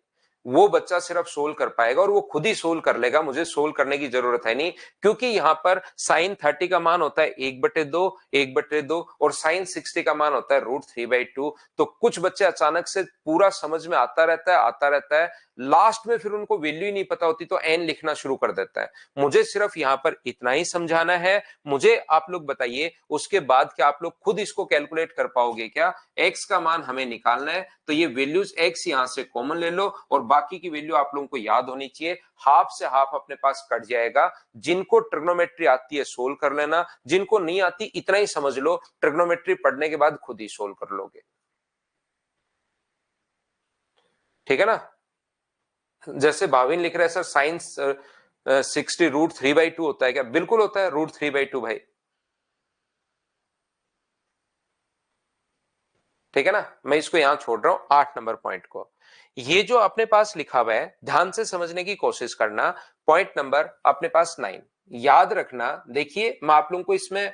वो बच्चा सिर्फ सोल्व कर पाएगा और वो खुद ही सोल्व कर लेगा, मुझे सोल्व करने की जरूरत है नहीं। क्योंकि यहां पर साइन 30 का मान होता है 1/2, 1/2 और साइन 60 का मान होता है √3/2। तो कुछ बच्चे अचानक से पूरा समझ में आता रहता है, आता रहता है, लास्ट में फिर उनको वैल्यू ही नहीं पता होती तो एन लिखना शुरू कर देता है। मुझे सिर्फ यहां पर इतना ही समझाना है। मुझे आप लोग बताइए उसके बाद क्या आप लोग खुद इसको कैलकुलेट कर पाओगे क्या? एक्स का मान हमें निकालना है, तो ये वैल्यूज एक्स यहां से कॉमन ले लो और बाकी की वैल्यू आप लोगों को याद होनी चाहिए। हाफ से हाफ अपने पास कट जाएगा। जिनको ट्रिग्नोमेट्री आती है सोल्व कर लेना, जिनको नहीं आती इतना ही समझ लो, ट्रिग्नोमेट्री पढ़ने के बाद खुद ही सोल्व कर लोगे। ठीक है ना? जैसे भाविन लिख रहे हैं सर साइन 60 √3/2 होता है क्या? बिल्कुल होता है √3/2 भाई। ठीक है ना? मैं इसको यहां छोड़ रहा हूं 8 नंबर पॉइंट को। ये जो अपने पास लिखा हुआ है ध्यान से समझने की कोशिश करना। पॉइंट नंबर अपने पास 9, याद रखना, देखिए मैं आप लोगों को इसमें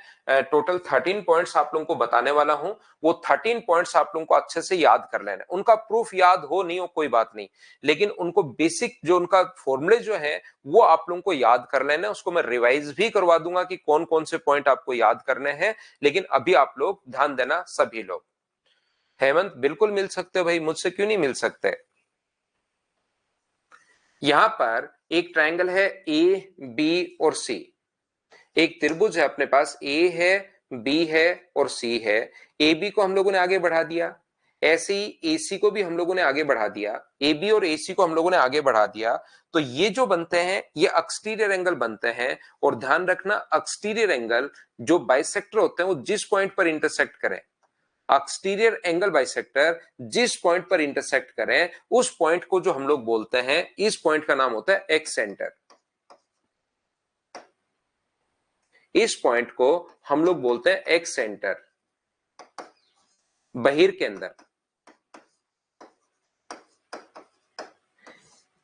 टोटल 13 पॉइंट्स आप लोगों को बताने वाला हूं। वो 13 पॉइंट्स आप लोगों को अच्छे से याद कर लेना। उनका प्रूफ याद हो नहीं हो कोई बात नहीं, लेकिन उनको बेसिक जो उनका फॉर्मूले जो है वो आप लोगों को याद कर लेना। उसको मैं रिवाइज भी करवा दूंगा कि कौन कौन से पॉइंट आपको याद करने हैं, लेकिन अभी आप लोग ध्यान देना सभी लोग। हेमंत बिल्कुल मिल सकते हो भाई, मुझसे क्यों नहीं मिल सकते। यहां पर एक ट्रायंगल है ए बी और सी। एक त्रिभुज है अपने पास, ए है, बी है और सी है। ए बी को हम लोगों ने आगे बढ़ा दिया, ऐसे ही एसी को भी हम लोगों ने आगे बढ़ा दिया, ए बी और एसी को हम लोगों ने आगे बढ़ा दिया। तो ये जो बनते हैं ये एक्सटीरियर एंगल बनते हैं। और ध्यान रखना एक्सटीरियर एंगल जो बाइसेक्टर होते हैं वो जिस पॉइंट पर इंटरसेक्ट करें, एक्सटीरियर एंगल बाइसेक्टर जिस पॉइंट पर इंटरसेक्ट करें उस पॉइंट को जो हम लोग बोलते हैं, इस पॉइंट का नाम होता है एक्स सेंटर। इस पॉइंट को हम लोग बोलते हैं एक्स सेंटर, बहिर के अंदर।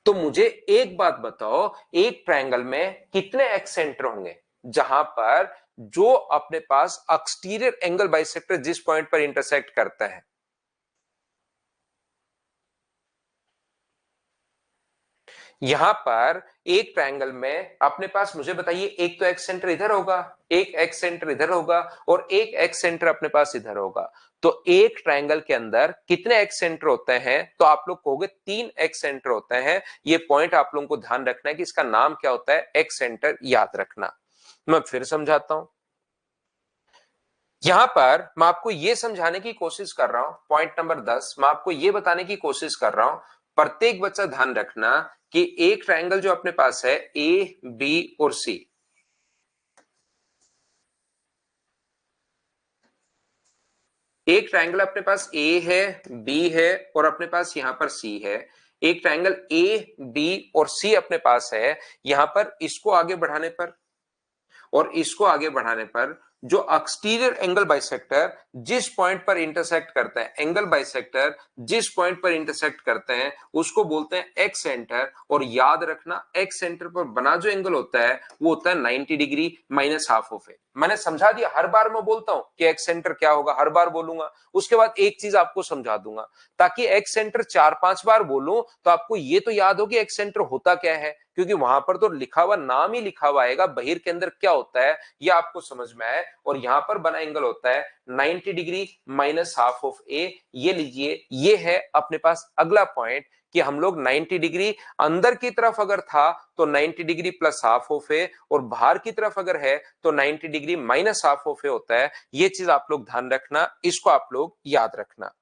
तो मुझे एक बात बताओ, एक ट्रायंगल में कितने एक्स सेंटर होंगे जहां पर जो अपने पास एक्सटीरियर एंगल बाइसेक्टर जिस पॉइंट पर इंटरसेक्ट करता है। यहां पर एक ट्रायंगल में अपने पास मुझे बताइए, एक तो एक्स सेंटर इधर होगा, एक एक्स सेंटर इधर होगा और एक एक्स सेंटर अपने पास इधर होगा। तो एक ट्रायंगल के अंदर कितने एक्स सेंटर होते हैं? तो आप लोग कहोगे 3 एक्स सेंटर होते हैं। ये पॉइंट आप लोगों को ध्यान रखना है कि इसका नाम क्या होता है, एक्स सेंटर, याद रखना। मैं फिर समझाता हूं। यहां पर मैं आपको यह समझाने की कोशिश कर रहा हूं, पॉइंट नंबर 10 मैं आपको यह बताने की कोशिश कर रहा हूं। प्रत्येक बच्चा ध्यान रखना कि एक ट्रायंगल जो अपने पास है ए बी और सी, एक ट्रायंगल अपने पास ए है, बी है और अपने पास यहां पर सी है। एक ट्रायंगल ए बी और सी अपने पास है। यहां पर इसको आगे बढ़ाने पर और इसको आगे बढ़ाने पर जो एक्सटीरियर एंगल बाइसेक्टर जिस पॉइंट पर इंटरसेक्ट करते हैं, एंगल बाइसेक्टर जिस पॉइंट पर इंटरसेक्ट करते हैं उसको बोलते हैं एक्स सेंटर। और याद रखना एक्स सेंटर पर बना जो एंगल होता है वो होता है 90 डिग्री माइनस हाफ ऑफ ए। मैंने समझा दिया, हर बार मैं बोलता हूं कि एक्स सेंटर क्या होगा, हर बार बोलूंगा। उसके बाद एक चीज आपको समझा दूंगा ताकि एक्स सेंटर 4-5 बार बोलूं तो आपको ये तो याद हो कि एक्स सेंटर होता क्या है, क्योंकि वहां पर तो लिखा हुआ नाम ही लिखा हुआ आएगा, बहिर के अंदर क्या होता है ये आपको समझ में आए। और यहां पर बना एंगल होता है 90 डिग्री माइनस हाफ ऑफ ए। ये लीजिए, ये है अपने पास अगला पॉइंट कि हम लोग 90 डिग्री अंदर की तरफ अगर था तो 90 डिग्री प्लस हाफ ऑफ ए, और बाहर की तरफ अगर है तो 90 डिग्री माइनस हाफ ऑफ ए होता है। ये चीज आप लोग ध्यान रखना, इसको आप लोग याद रखना।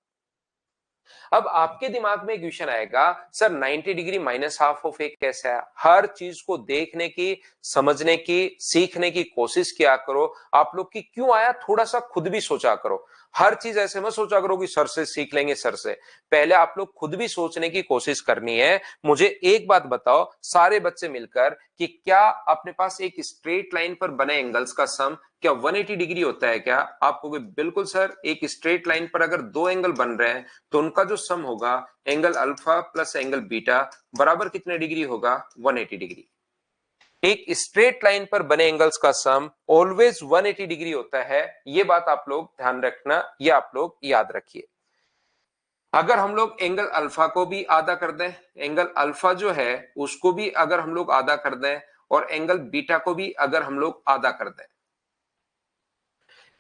अब आपके दिमाग में क्वेश्चन आएगा, sir 90 degree minus half of A कैसे है? हर चीज को देखने की, समझने की, सीखने की कोशिश किया करो। आप लोग की क्यों आया थोड़ा सा खुद भी सोचा करो। हर चीज ऐसे मत सोचा करो कि सर से सीख लेंगे, सर से। पहले आप लोग खुद भी सोचने की कोशिश करनी है। मुझे एक बात बताओ सारे बच्चे मिलकर कि क्या अपने पास एक स्ट्रेट लाइन पर बने एंगल्स का सम क्या 180 डिग्री होता है क्या? आप कहोगे बिल्कुल सर, एक स्ट्रेट लाइन पर अगर दो एंगल बन रहे हैं तो उनका जो सम होगा angle alpha plus angle beta बराबर कितने डिग्री होगा? 180 डिग्री। एक स्ट्रेट लाइन पर बने एंगल्स का सम ऑलवेज 180 डिग्री होता है। ये बात आप लोग ध्यान रखना, ये आप लोग याद रखिए। अगर हम लोग एंगल अल्फा को भी आधा कर दें, एंगल अल्फा जो है उसको भी अगर हम लोग आधा कर दें और एंगल बीटा को भी अगर हम लोग आधा कर दें,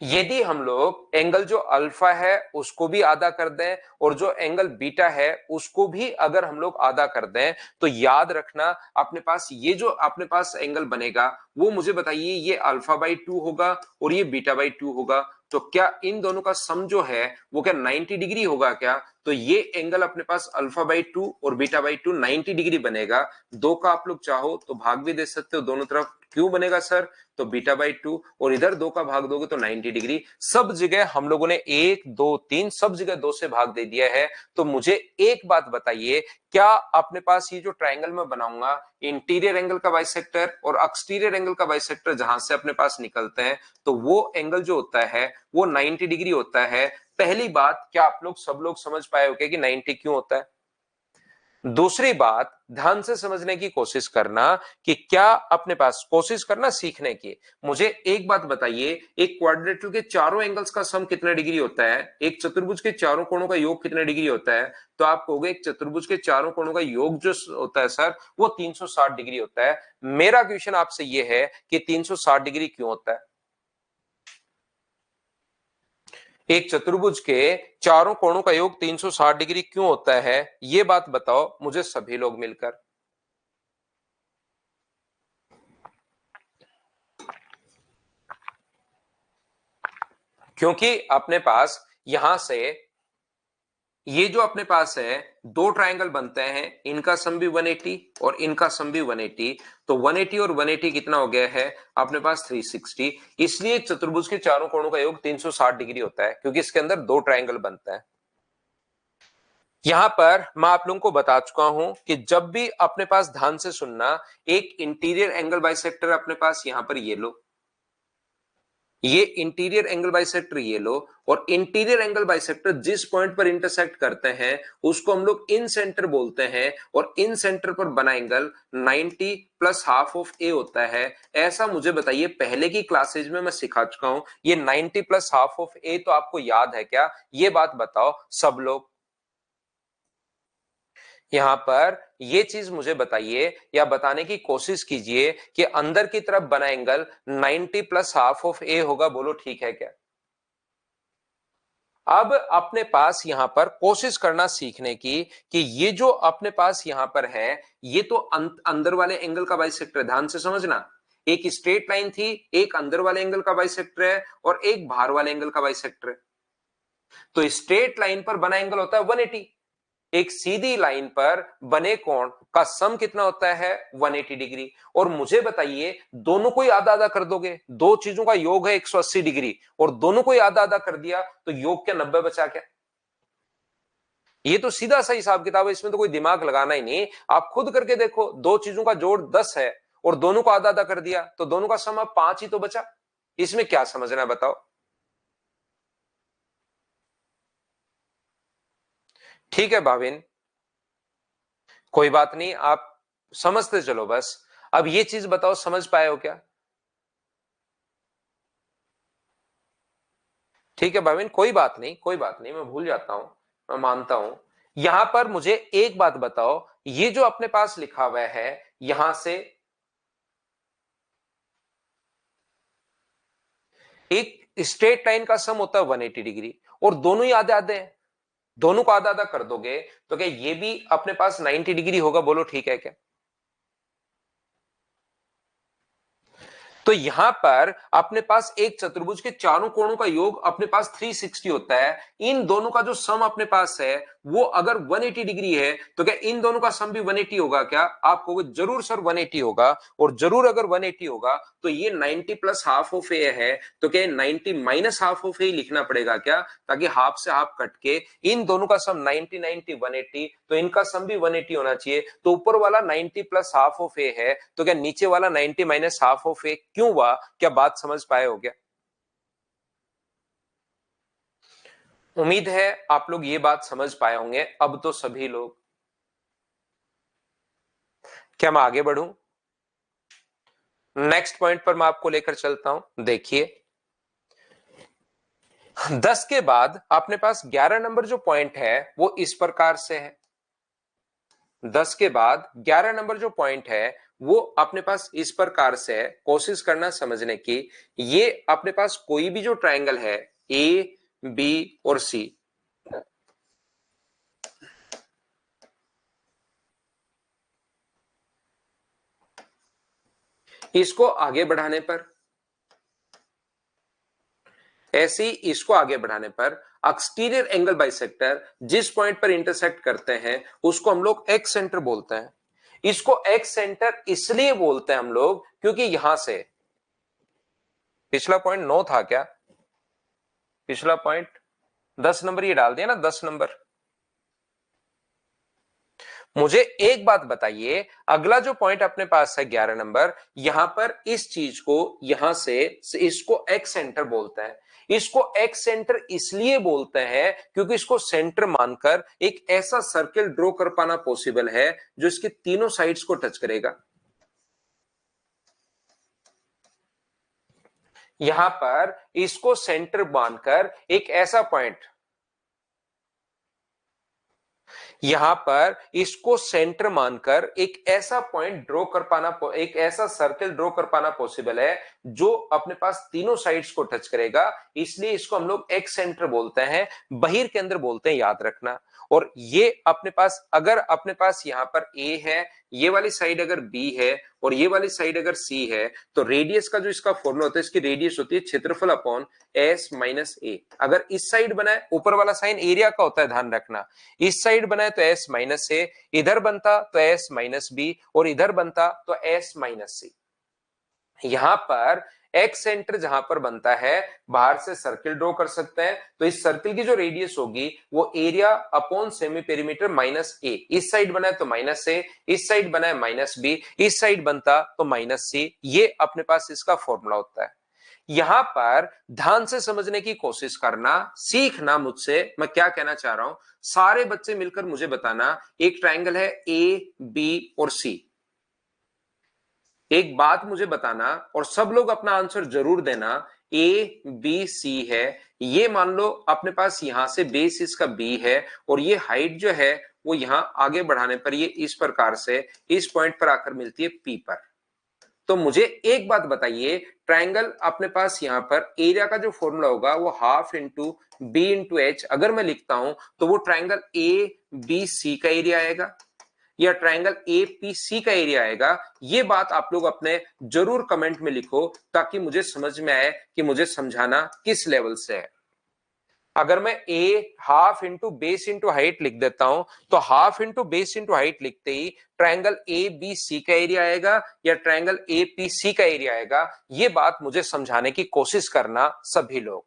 यदि हम लोग एंगल जो अल्फा है उसको भी आधा कर दें और जो एंगल बीटा है उसको भी अगर हम लोग आधा कर दें, तो याद रखना अपने पास ये जो अपने पास एंगल बनेगा वो मुझे बताइए ये अल्फा बाई 2 होगा और ये बीटा बाई 2 होगा। तो क्या इन दोनों का सम जो है वो क्या 90 डिग्री होगा क्या? तो ये एंगल अपने पास अल्फा बाई 2 और बीटा बाई 2 90 डिग्री बनेगा। दो का आप लोग चाहो तो भाग भी दे सकते हो दोनों तरफ। क्यों बनेगा सर? तो बीटा बाई 2 और इधर 2 का भाग दोगे तो 90 डिग्री। सब जगह हम लोगों ने 1 2 3 सब जगह 2 से भाग दे दिया है। तो मुझे एक बात बताइए, क्या अपने पास ये जो ट्रायंगल में बनाऊंगा इंटीरियर एंगल का बाइसेक्टर और एक्सटीरियर एंगल का बाइसेक्टर जहां से अपने पास निकलते हैं तो वो एंगल जो होता है वो 90 डिग्री होता है। पहली बात, क्या आप लोग सब लोग समझ पाए हो कि 90 क्यों होता है? दूसरी बात ध्यान से समझने की कोशिश करना कि क्या अपने पास कोशिश करना सीखने की। मुझे एक बात बताइए, एक क्वाड्रिलेटरल के चारों एंगल्स का सम कितने डिग्री होता है? एक चतुर्भुज के चारों कोणों का योग कितने डिग्री होता है? तो आप कहोगे एक चतुर्भुज के चारों कोणों का योग जो होता है सर वो 360 डिग्री होता है। मेरा क्वेश्चन आपसे ये है कि 360 डिग्री क्यों होता है? एक चतुर्भुज के चारों कोणों का योग 360 डिग्री क्यों होता है? ये बात बताओ मुझे सभी लोग मिलकर। क्योंकि अपने पास यहां से ये जो अपने पास है दो ट्रायंगल बनते हैं, इनका सम भी 180 और इनका सम भी 180, तो 180 और 180 कितना हो गया है अपने पास 360। इसलिए चतुर्भुज के चारों कोणों का योग 360 डिग्री होता है क्योंकि इसके अंदर दो ट्रायंगल बनते हैं। यहां पर मैं आप लोगों को बता चुका हूं कि जब भी अपने पास ध्यान से सुनना, एक इंटीरियर एंगल बाइसेक्टर अपने पास यहां पर ये लो, ये इंटीरियर एंगल बाइसेक्टर ये लो, और इंटीरियर एंगल बाइसेक्टर जिस पॉइंट पर इंटरसेक्ट करते हैं उसको हम लोग इन सेंटर बोलते हैं, और इन सेंटर पर बना एंगल 90 प्लस हाफ ऑफ ए होता है। ऐसा मुझे बताइए, पहले की क्लासेज में मैं सिखा चुका हूं, ये 90 प्लस हाफ ऑफ ए तो आपको याद है क्या? ये बात बताओ सब लोग। यहां पर ये चीज मुझे बताइए या बताने की कोशिश कीजिए कि अंदर की तरफ बना एंगल 90 प्लस हाफ ऑफ ए होगा, बोलो ठीक है क्या? अब अपने पास यहां पर कोशिश करना सीखने की कि ये जो अपने पास यहां पर है ये तो अंदर वाले एंगल का बाइसेक्टर है। ध्यान से समझना, एक स्ट्रेट लाइन थी, एक अंदर वाले एंगल का बाइसेक्टर है और एक बाहर वाले एंगल का बाइसेक्टर है। तो स्ट्रेट लाइन पर बना एंगल होता है 180, एक सीधी लाइन पर बने कोण का सम कितना होता है 180 डिग्री। और मुझे बताइए, दोनों को ही आधा आधा कर दोगे, दो चीजों का योग है 180 डिग्री और दोनों को ही आधा आधा कर दिया तो योग क्या 90 बचा क्या? ये तो सीधा सा हिसाब किताब है, इसमें तो कोई दिमाग लगाना ही नहीं। आप खुद करके देखो, दो चीजों का जोड़ 10 है और दोनों को आधा आधा कर दिया तो दोनों का सम अब 5 ही तो बचा। इसमें क्या समझना है बताओ? ठीक है भाविन, कोई बात नहीं, आप समझते चलो बस। अब ये चीज बताओ, समझ पाए हो क्या? ठीक है भाविन, कोई बात नहीं, कोई बात नहीं, मैं भूल जाता हूं, मैं मानता हूं। यहां पर मुझे एक बात बताओ, ये जो अपने पास लिखा हुआ है यहां से एक स्ट्रेट लाइन का सम होता है 180 डिग्री और दोनों ही आधे आधे हैं, दोनों को आधा आधा कर दोगे तो क्या ये भी अपने पास 90 डिग्री होगा, बोलो ठीक है क्या? तो यहां पर अपने पास एक चतुर्भुज के चारों कोणों का योग अपने पास 360 होता है। इन दोनों का जो सम अपने पास है वो अगर 180 डिग्री है तो क्या इन दोनों का सम भी 180 होगा क्या? आप कहोगे जरूर सर 180 होगा, और जरूर अगर 180 होगा तो ये 90 प्लस हाफ ऑफ ए है, तो क्या 90 माइनस हाफ ऑफ ए लिखना पड़ेगा क्या, ताकि हाफ से हाफ कट के इन दोनों का सम 90 90 180, तो इनका सम भी 180 होना चाहिए। तो ऊपर वाला 90 प्लस हाफ ऑफ ए है तो क्या नीचे वाला 90 माइनस हाफ ऑफ ए क्यों हुआ? क्या बात समझ पाए हो क्या? उम्मीद है आप लोग ये बात समझ पाए होंगे अब तो सभी लोग। क्या मैं आगे बढ़ूं? नेक्स्ट पॉइंट पर मैं आपको लेकर चलता हूं, देखिए 10 के बाद अपने पास 11 नंबर जो पॉइंट है वो इस प्रकार से है। 10 के बाद 11 नंबर जो पॉइंट है वो अपने पास इस प्रकार से है, कोशिश करना समझने की। ये अपने पास कोई भी जो ट्रायंगल है ए बी और सी, इसको आगे बढ़ाने पर, ऐसे ही इसको आगे बढ़ाने पर एक्सटीरियर एंगल बाइसेक्टर जिस पॉइंट पर इंटरसेक्ट करते हैं उसको हम लोग एक्स सेंटर बोलते हैं। इसको एक्स सेंटर इसलिए बोलते हैं हम लोग क्योंकि यहां से पिछला पॉइंट 9 था क्या? पिछला पॉइंट 10 नंबर ये डाल दिया ना, 10 नंबर। मुझे एक बात बताइए, अगला जो पॉइंट अपने पास है 11 नंबर, यहां पर इस चीज को यहां से इसको एक्स सेंटर बोलते हैं। इसको एक्स सेंटर इसलिए बोलते हैं क्योंकि इसको सेंटर मानकर एक ऐसा सर्किल ड्रॉ कर पाना पॉसिबल है जो इसके तीनों साइड्स को टच करेगा। यहां पर इसको सेंटर मानकर एक ऐसा पॉइंट, यहां पर इसको सेंटर मानकर एक ऐसा पॉइंट ड्रॉ कर पाना, एक ऐसा सर्कल ड्रॉ कर पाना पॉसिबल है जो अपने पास तीनों साइड्स को टच करेगा। इसलिए इसको हम लोग एक्स सेंटर बोलते हैं, बहिर्केंद्र बोलते हैं, याद रखना। और ये अपने पास, अगर अपने पास यहां पर ए है, ये वाली साइड अगर बी है और ये वाली साइड अगर सी है, तो रेडियस का जो इसका फॉर्मूला होता है, इसकी रेडियस होती है क्षेत्रफल अपॉन एस माइनस ए। अगर इस साइड बनाए, ऊपर वाला साइन एरिया का होता है, ध्यान रखना। इस साइड बनाए तो एस माइनस ए, इधर बनता तो एस माइनस बी, और इधर बनता तो एस माइनस सी। यहां पर एक्स सेंटर जहां पर बनता है, बाहर से सर्किल ड्रॉ कर सकते हैं। तो इस सर्किल की जो रेडियस होगी वो area upon semi perimeter minus A. इस साइड बनाए तो माइनस ए, इस साइड बनाए माइनस बी, इस साइड बनता तो माइनस सी। ये अपने पास इसका फॉर्मूला होता है। यहां पर ध्यान से समझने की कोशिश करना, सीखना मुझसे मैं क्या कहना चाह रहा हूं। सारे बच्चे मिलकर मुझे बताना, एक ट्रायंगल है ए बी और सी। एक बात मुझे बताना और सब लोग अपना आंसर जरूर देना। ए बी सी है, ये मान लो अपने पास यहां से बेस इसका बी है, और ये हाइट जो है वो यहां आगे बढ़ाने पर ये इस प्रकार से इस पॉइंट पर आकर मिलती है पी पर। तो मुझे एक बात बताइए, ट्रायंगल अपने पास यहां पर एरिया का जो फॉर्मूला होगा वो half into B into H अगर मैं लिखता हूं, तो वो ट्रायंगल ए बी सी का एरिया आएगा या ट्रायंगल एपीसी का एरिया आएगा? ये बात आप लोग अपने जरूर कमेंट में लिखो, ताकि मुझे समझ में आए कि मुझे समझाना किस लेवल से है। अगर मैं a half into base into height लिख देता हूं, तो half into base into height लिखते ही ट्रायंगल ए बी सी का एरिया आएगा या ट्रायंगल ए पी सी का एरिया आएगा? ये बात मुझे समझाने की कोशिश करना सभी लोग।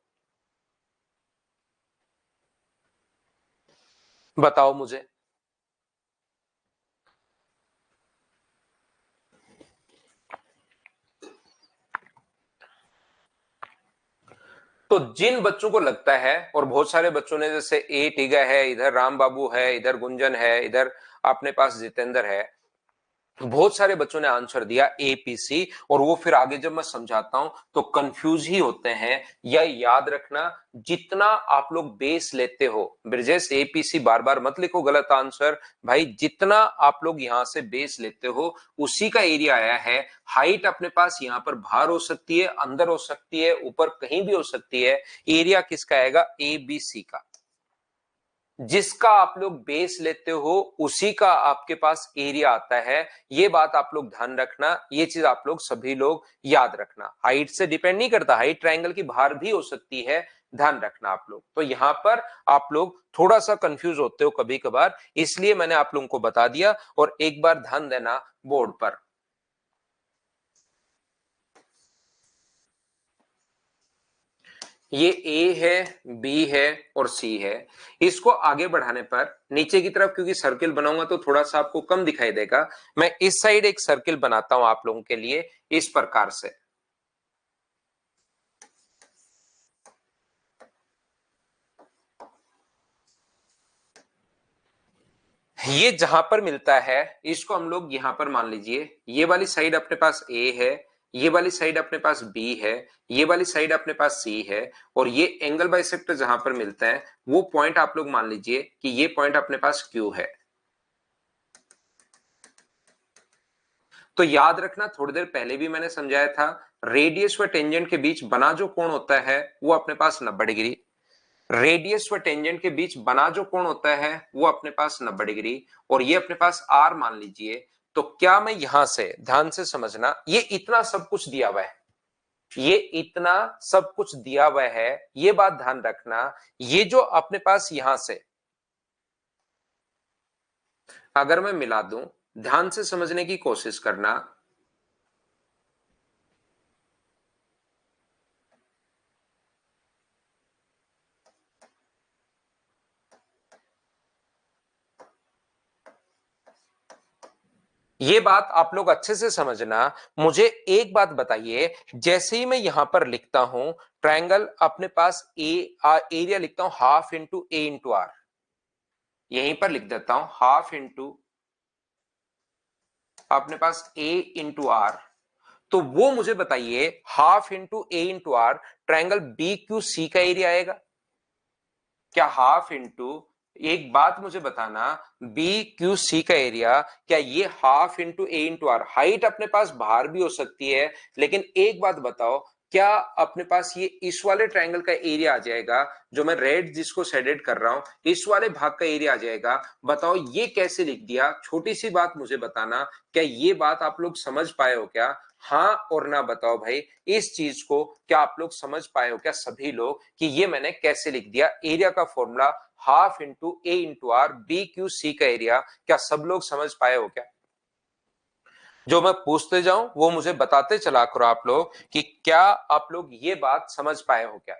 बताओ मुझे। तो जिन बच्चों को लगता है, और बहुत सारे बच्चों ने, जैसे ए टीगा है, इधर राम बाबू है, इधर गुंजन है, इधर अपने पास जितेंद्र है, बहुत सारे बच्चों ने आंसर दिया एपीसी। और वो फिर आगे जब मैं समझाता हूं तो कंफ्यूज ही होते हैं। या याद रखना, जितना आप लोग बेस लेते हो, ब्रजेश एपीसी बार बार मत लिखो गलत आंसर भाई, जितना आप लोग यहां से बेस लेते हो उसी का एरिया आया है। हाइट अपने पास यहां पर बाहर हो सकती है, अंदर हो सकती है, ऊपर कहीं भी हो सकती है। एरिया किसका आएगा? ए बी सी का। जिसका आप लोग बेस लेते हो उसी का आपके पास एरिया आता है। ये बात आप लोग ध्यान रखना, ये चीज आप लोग सभी लोग याद रखना। हाइट से डिपेंड नहीं करता, हाइट ट्रायंगल की बाहर भी हो सकती है, ध्यान रखना आप लोग। तो यहां पर आप लोग थोड़ा सा कंफ्यूज होते हो कभी कभार, इसलिए मैंने आप लोगों को बता दिया। और एक बार ध्यान देना बोर्ड पर। ये ए है, बी है और सी है। इसको आगे बढ़ाने पर नीचे की तरफ, क्योंकि सर्किल बनाऊंगा तो थोड़ा सा आपको कम दिखाई देगा, मैं इस साइड एक सर्किल बनाता हूं आप लोगों के लिए इस प्रकार से। ये जहां पर मिलता है इसको हम लोग यहां पर मान लीजिए, ये वाली साइड अपने पास ए है, ये वाली साइड अपने पास बी है, ये वाली साइड अपने पास सी है, और ये एंगल बाइसेक्टर जहां पर मिलता है वो पॉइंट आप लोग मान लीजिए कि ये पॉइंट अपने पास क्यू है। तो याद रखना, थोड़ी देर पहले भी मैंने समझाया था, रेडियस व टेंजेंट के बीच बना जो कोण होता है वो अपने पास 90 डिग्री। रेडियस व टेंजेंट के बीच बना जो कोण होता है वो अपने पास 90 डिग्री, और ये अपने पास आर मान लीजिए। तो क्या मैं यहां से, ध्यान से समझना, ये इतना सब कुछ दिया हुआ है, ये इतना सब कुछ दिया हुआ है, ये बात ध्यान रखना। ये जो अपने पास यहां से अगर मैं मिला दूं, ध्यान से समझने की कोशिश करना। ये बात आप लोग अच्छे से समझना। मुझे एक बात बताइए, जैसे ही मैं यहां पर लिखता हूं ट्रायंगल, अपने पास एरिया लिखता हूं half into A into R, यहीं पर लिख देता हूं हाफ इंटू अपने पास ए इंटू आर। तो वो मुझे बताइए half into A into R triangle B Q C का एरिया आएगा क्या? हाफ इंटू, एक बात मुझे बताना, बी क्यू सी का एरिया क्या ये half into A into R? Height अपने पास बाहर भी हो सकती है, लेकिन एक बात बताओ, क्या अपने पास ये इस वाले ट्रायंगल का एरिया आ जाएगा, जो मैं रेड जिसको शेडेड कर रहा हूं, इस वाले भाग का एरिया आ जाएगा? बताओ ये कैसे लिख दिया? छोटी सी बात मुझे बताना, क्या ये बात आप लोग समझ पाए हो क्या? हाँ और ना बताओ भाई, इस चीज को क्या आप लोग समझ पाए हो क्या सभी लोग, कि ये मैंने कैसे लिख दिया? एरिया का formula half into A into R, B Q C का एरिया, क्या सब लोग समझ पाए हो क्या? जो मैं पूछते जाऊं वो मुझे बताते चला करो आप लोग, कि क्या आप लोग ये बात समझ पाए हो क्या?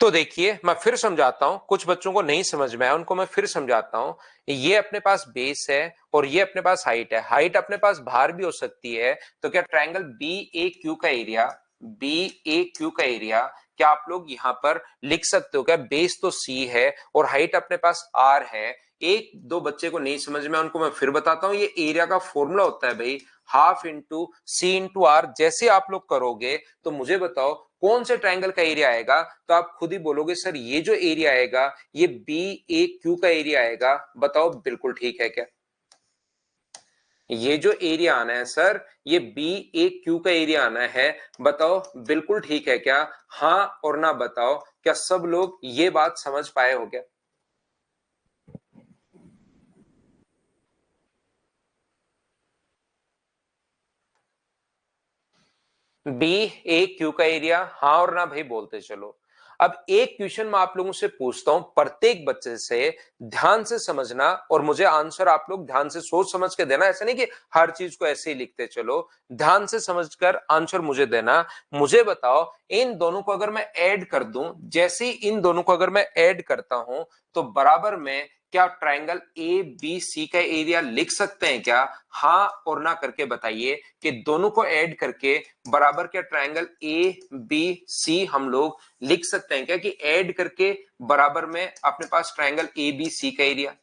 तो देखिए मैं फिर समझाता हूं, कुछ बच्चों को नहीं समझ में आया, उनको मैं फिर समझाता हूं। ये अपने पास बेस है और ये अपने पास हाइट है, हाइट अपने पास बाहर भी हो सकती है। तो क्या ट्रायंगल बी ए क्यू का एरिया, बी ए क्यू का एरिया क्या आप लोग यहां पर लिख सकते हो क्या? बेस तो सी है और हाइट अपने पास आर है। एक दो बच्चे को नहीं समझ में, उनको मैं फिर बताता हूं, ये एरिया का फॉर्मूला होता है भाई half into C into R. जैसे आप लोग करोगे तो मुझे बताओ कौन से ट्रायंगल का एरिया आएगा, तो आप खुद ही बोलोगे सर ये जो एरिया आएगा ये बी ए क्यू का एरिया आएगा। बताओ बिल्कुल ठीक है क्या? ये जो एरिया आना है सर, ये बी ए क्यू का एरिया आना है। बताओ बिल्कुल ठीक है क्या? हाँ और ना बताओ, क्या सब लोग ये बात समझ पाए हो क्या? बी ए क्यू का एरिया, हाँ और ना भाई बोलते चलो। अब एक क्वेश्चन मैं आप लोगों से पूछता हूं, प्रत्येक बच्चे से ध्यान से समझना, और मुझे आंसर आप लोग ध्यान से सोच समझ के देना। ऐसा नहीं कि हर चीज को ऐसे ही लिखते चलो, ध्यान से समझकर आंसर मुझे देना। मुझे बताओ इन दोनों को अगर मैं ऐड कर दूं, जैसे ही इन दोनों को अगर मैं ऐड करता हूं, तो बराबर में क्या ट्रायंगल ए बी सी का एरिया लिख सकते हैं क्या? हाँ और ना करके बताइए कि दोनों को ऐड करके बराबर क्या ट्रायंगल ए बी सी हम लोग लिख सकते हैं क्या, कि ऐड करके बराबर में अपने पास ट्रायंगल ए बी सी का एरिया?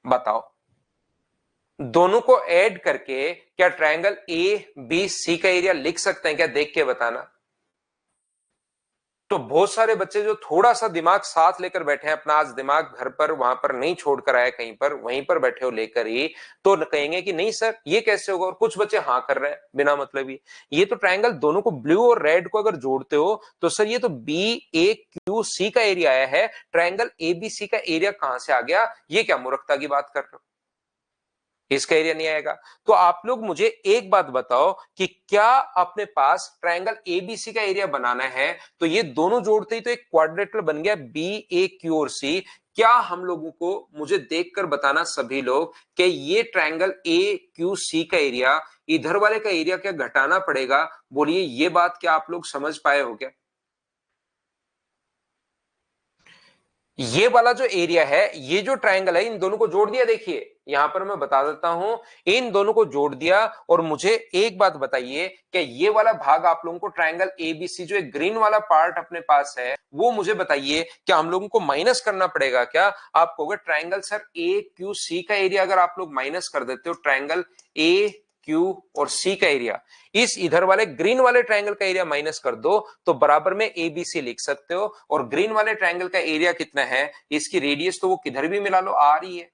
बताओ दोनों को ऐड करके क्या ट्रायंगल ए बी सी का एरिया लिख सकते हैं क्या? देख के बताना। तो बहुत सारे बच्चे जो थोड़ा सा दिमाग साथ लेकर बैठे हैं अपना, आज दिमाग घर पर वहां पर नहीं छोड़कर आए कहीं पर, वहीं पर बैठे हो लेकर ही, तो कहेंगे कि नहीं सर ये कैसे होगा। और कुछ बच्चे हाँ कर रहे हैं बिना मतलब ही। ये तो ट्रायंगल दोनों को, ब्लू और रेड को अगर जोड़ते हो तो सर ये तो बी ए क्यू सी का एरिया आया है, ट्रायंगल ए बी सी का एरिया कहां से आ गया? ये क्या मूर्खता की बात कर रहे हो? इसका एरिया नहीं आएगा। तो आप लोग मुझे एक बात बताओ कि क्या अपने पास ट्रायंगल एबीसी का एरिया बनाना है, तो ये दोनों जोड़ते ही तो एक क्वाड्रेटर बन गया बी ए क्यू और सी। क्या हम लोगों को, मुझे देखकर बताना सभी लोग, कि ये ट्रायंगल ए क्यू सी का एरिया इधर वाले का एरिया क्या घटाना पड़ेगा? बोलिए ये बात क्या आप लोग समझ पाए हो क्या? ये वाला जो एरिया है, ये जो ट्रायंगल है, इन दोनों को जोड़ दिया। देखिए यहां पर मैं बता देता हूं, इन दोनों को जोड़ दिया। और मुझे एक बात बताइए कि ये वाला भाग आप लोगों को ट्रायंगल एबीसी, जो एक ग्रीन वाला पार्ट अपने पास है, वो मुझे बताइए क्या हम लोगों को माइनस करना पड़ेगा क्या? आप कहोगे ट्रायंगल सर ए क्यू सी का एरिया अगर आप लोग माइनस कर देते हो ट्रायंगल ए क्यू और सी का एरिया, इस इधर वाले ग्रीन वाले ट्रायंगल का एरिया माइनस कर दो, तो बराबर में एबीसी लिख सकते हो। और ग्रीन वाले ट्रायंगल का एरिया कितना है, इसकी रेडियस तो वो किधर भी मिला लो आर ही है,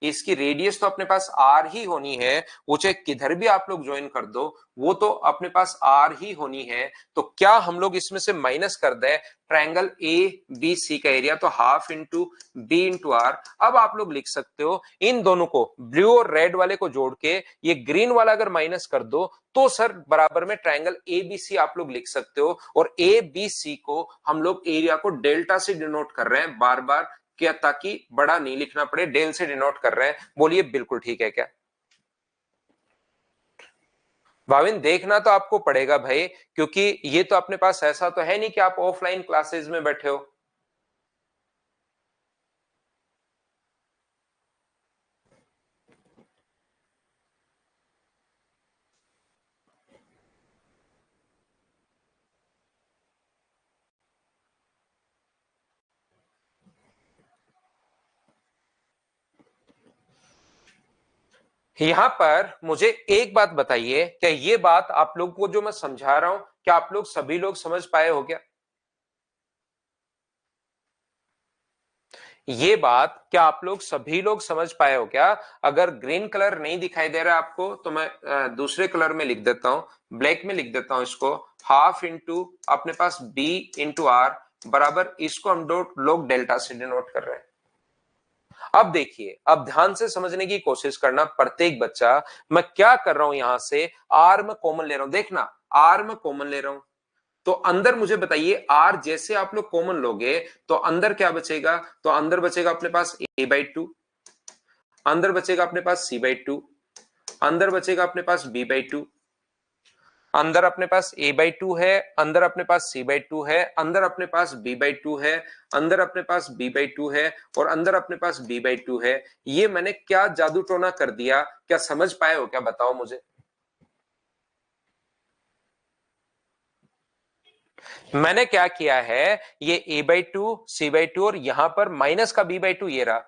इसकी रेडियस तो अपने पास आर ही होनी है। वो चाहे किधर भी आप लोग ज्वाइन कर दो, वो तो अपने पास आर ही होनी है। तो क्या हम लोग इसमें से माइनस कर दे ट्रायंगल ए बी सी का एरिया, तो half into B into R. अब आप लोग लिख सकते हो इन दोनों को, ब्लू और रेड वाले को जोड़ के ये ग्रीन वाला अगर माइनस कर दो, तो सर बराबर में ट्रायंगल ए बी सी आप लोग लिख सकते हो। और ए बी सी को हम लोग एरिया को डेल्टा से डिनोट कर रहे हैं बार बार, क्या ताकि बड़ा नहीं लिखना पड़े, डेल से डिनोट कर रहे हैं। बोलिए बिल्कुल ठीक है क्या? भाविन देखना तो आपको पड़ेगा भाई, क्योंकि ये तो अपने पास ऐसा तो है नहीं कि आप ऑफलाइन क्लासेस में बैठे हो। यहां पर मुझे एक बात बताइए, क्या ये बात आप लोगों को जो मैं समझा रहा हूं, क्या आप लोग सभी लोग समझ पाए हो क्या? ये बात क्या आप लोग सभी लोग समझ पाए हो क्या? अगर ग्रीन कलर नहीं दिखाई दे रहा है आपको तो मैं दूसरे कलर में लिख देता हूं, ब्लैक में लिख देता हूं इसको। हाफ इंटू अपने पास बी इंटू आर बराबर, इसको हम लोग डेल्टा से डिनोट कर रहे हैं। अब देखिए, अब ध्यान से समझने की कोशिश करना प्रत्येक बच्चा। मैं क्या कर रहा हूं, यहां से आर में कॉमन ले रहा हूं, देखना आर में कॉमन ले रहा हूं। तो अंदर मुझे बताइए, आर जैसे आप लोग कॉमन लोगे तो अंदर क्या बचेगा? तो अंदर बचेगा अपने पास a/2, अंदर बचेगा अपने पास c/2, अंदर बचेगा अपने पास b/2, अंदर अपने पास a/2 है, अंदर अपने पास c/2 है, अंदर अपने पास b/2 है, अंदर अपने पास b/2 है और अंदर अपने पास b/2 है। ये मैंने क्या जादू टोना कर दिया, क्या समझ पाए हो क्या? बताओ मुझे। मैंने क्या किया है, ये a/2 c/2 और यहां पर माइनस का b/2 ये रहा,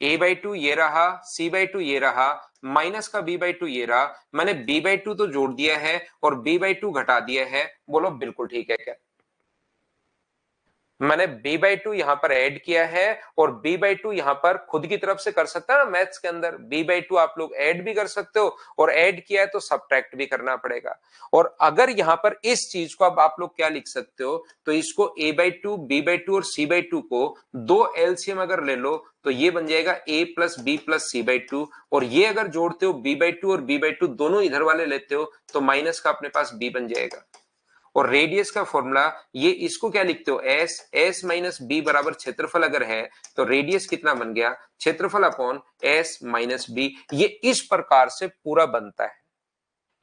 a/2 ये रहा, c/2 ये रहा, माइनस का b/2 ये रहा। मैंने b/2 तो जोड़ दिया है और b/2 घटा दिया है। बोलो बिल्कुल ठीक है क्या? मैंने b/2 यहां पर ऐड किया है और b/2 यहां पर खुद की तरफ से कर सकता है ना, मैथ्स के अंदर b/2 आप लोग ऐड भी कर सकते हो और ऐड किया है तो सब्ट्रैक्ट भी करना पड़ेगा। और अगर यहां पर इस चीज को अब आप लोग क्या लिख सकते हो, तो इसको a/2 b/2 और c/2 को दो एलसीएम अगर ले लो तो ये बन जाएगा a plus B plus c/2, और ये अगर जोड़ते हो b/2 और b/2 दोनों इधर वाले लेते हो तो माइनस का अपने पास b बन जाएगा। और रेडियस का फॉर्मूला, ये इसको क्या लिखते हो, एस, एस माइनस बी बराबर क्षेत्रफल अगर है तो रेडियस कितना बन गया, क्षेत्रफल अपॉन एस माइनस बी। ये इस प्रकार से पूरा बनता है।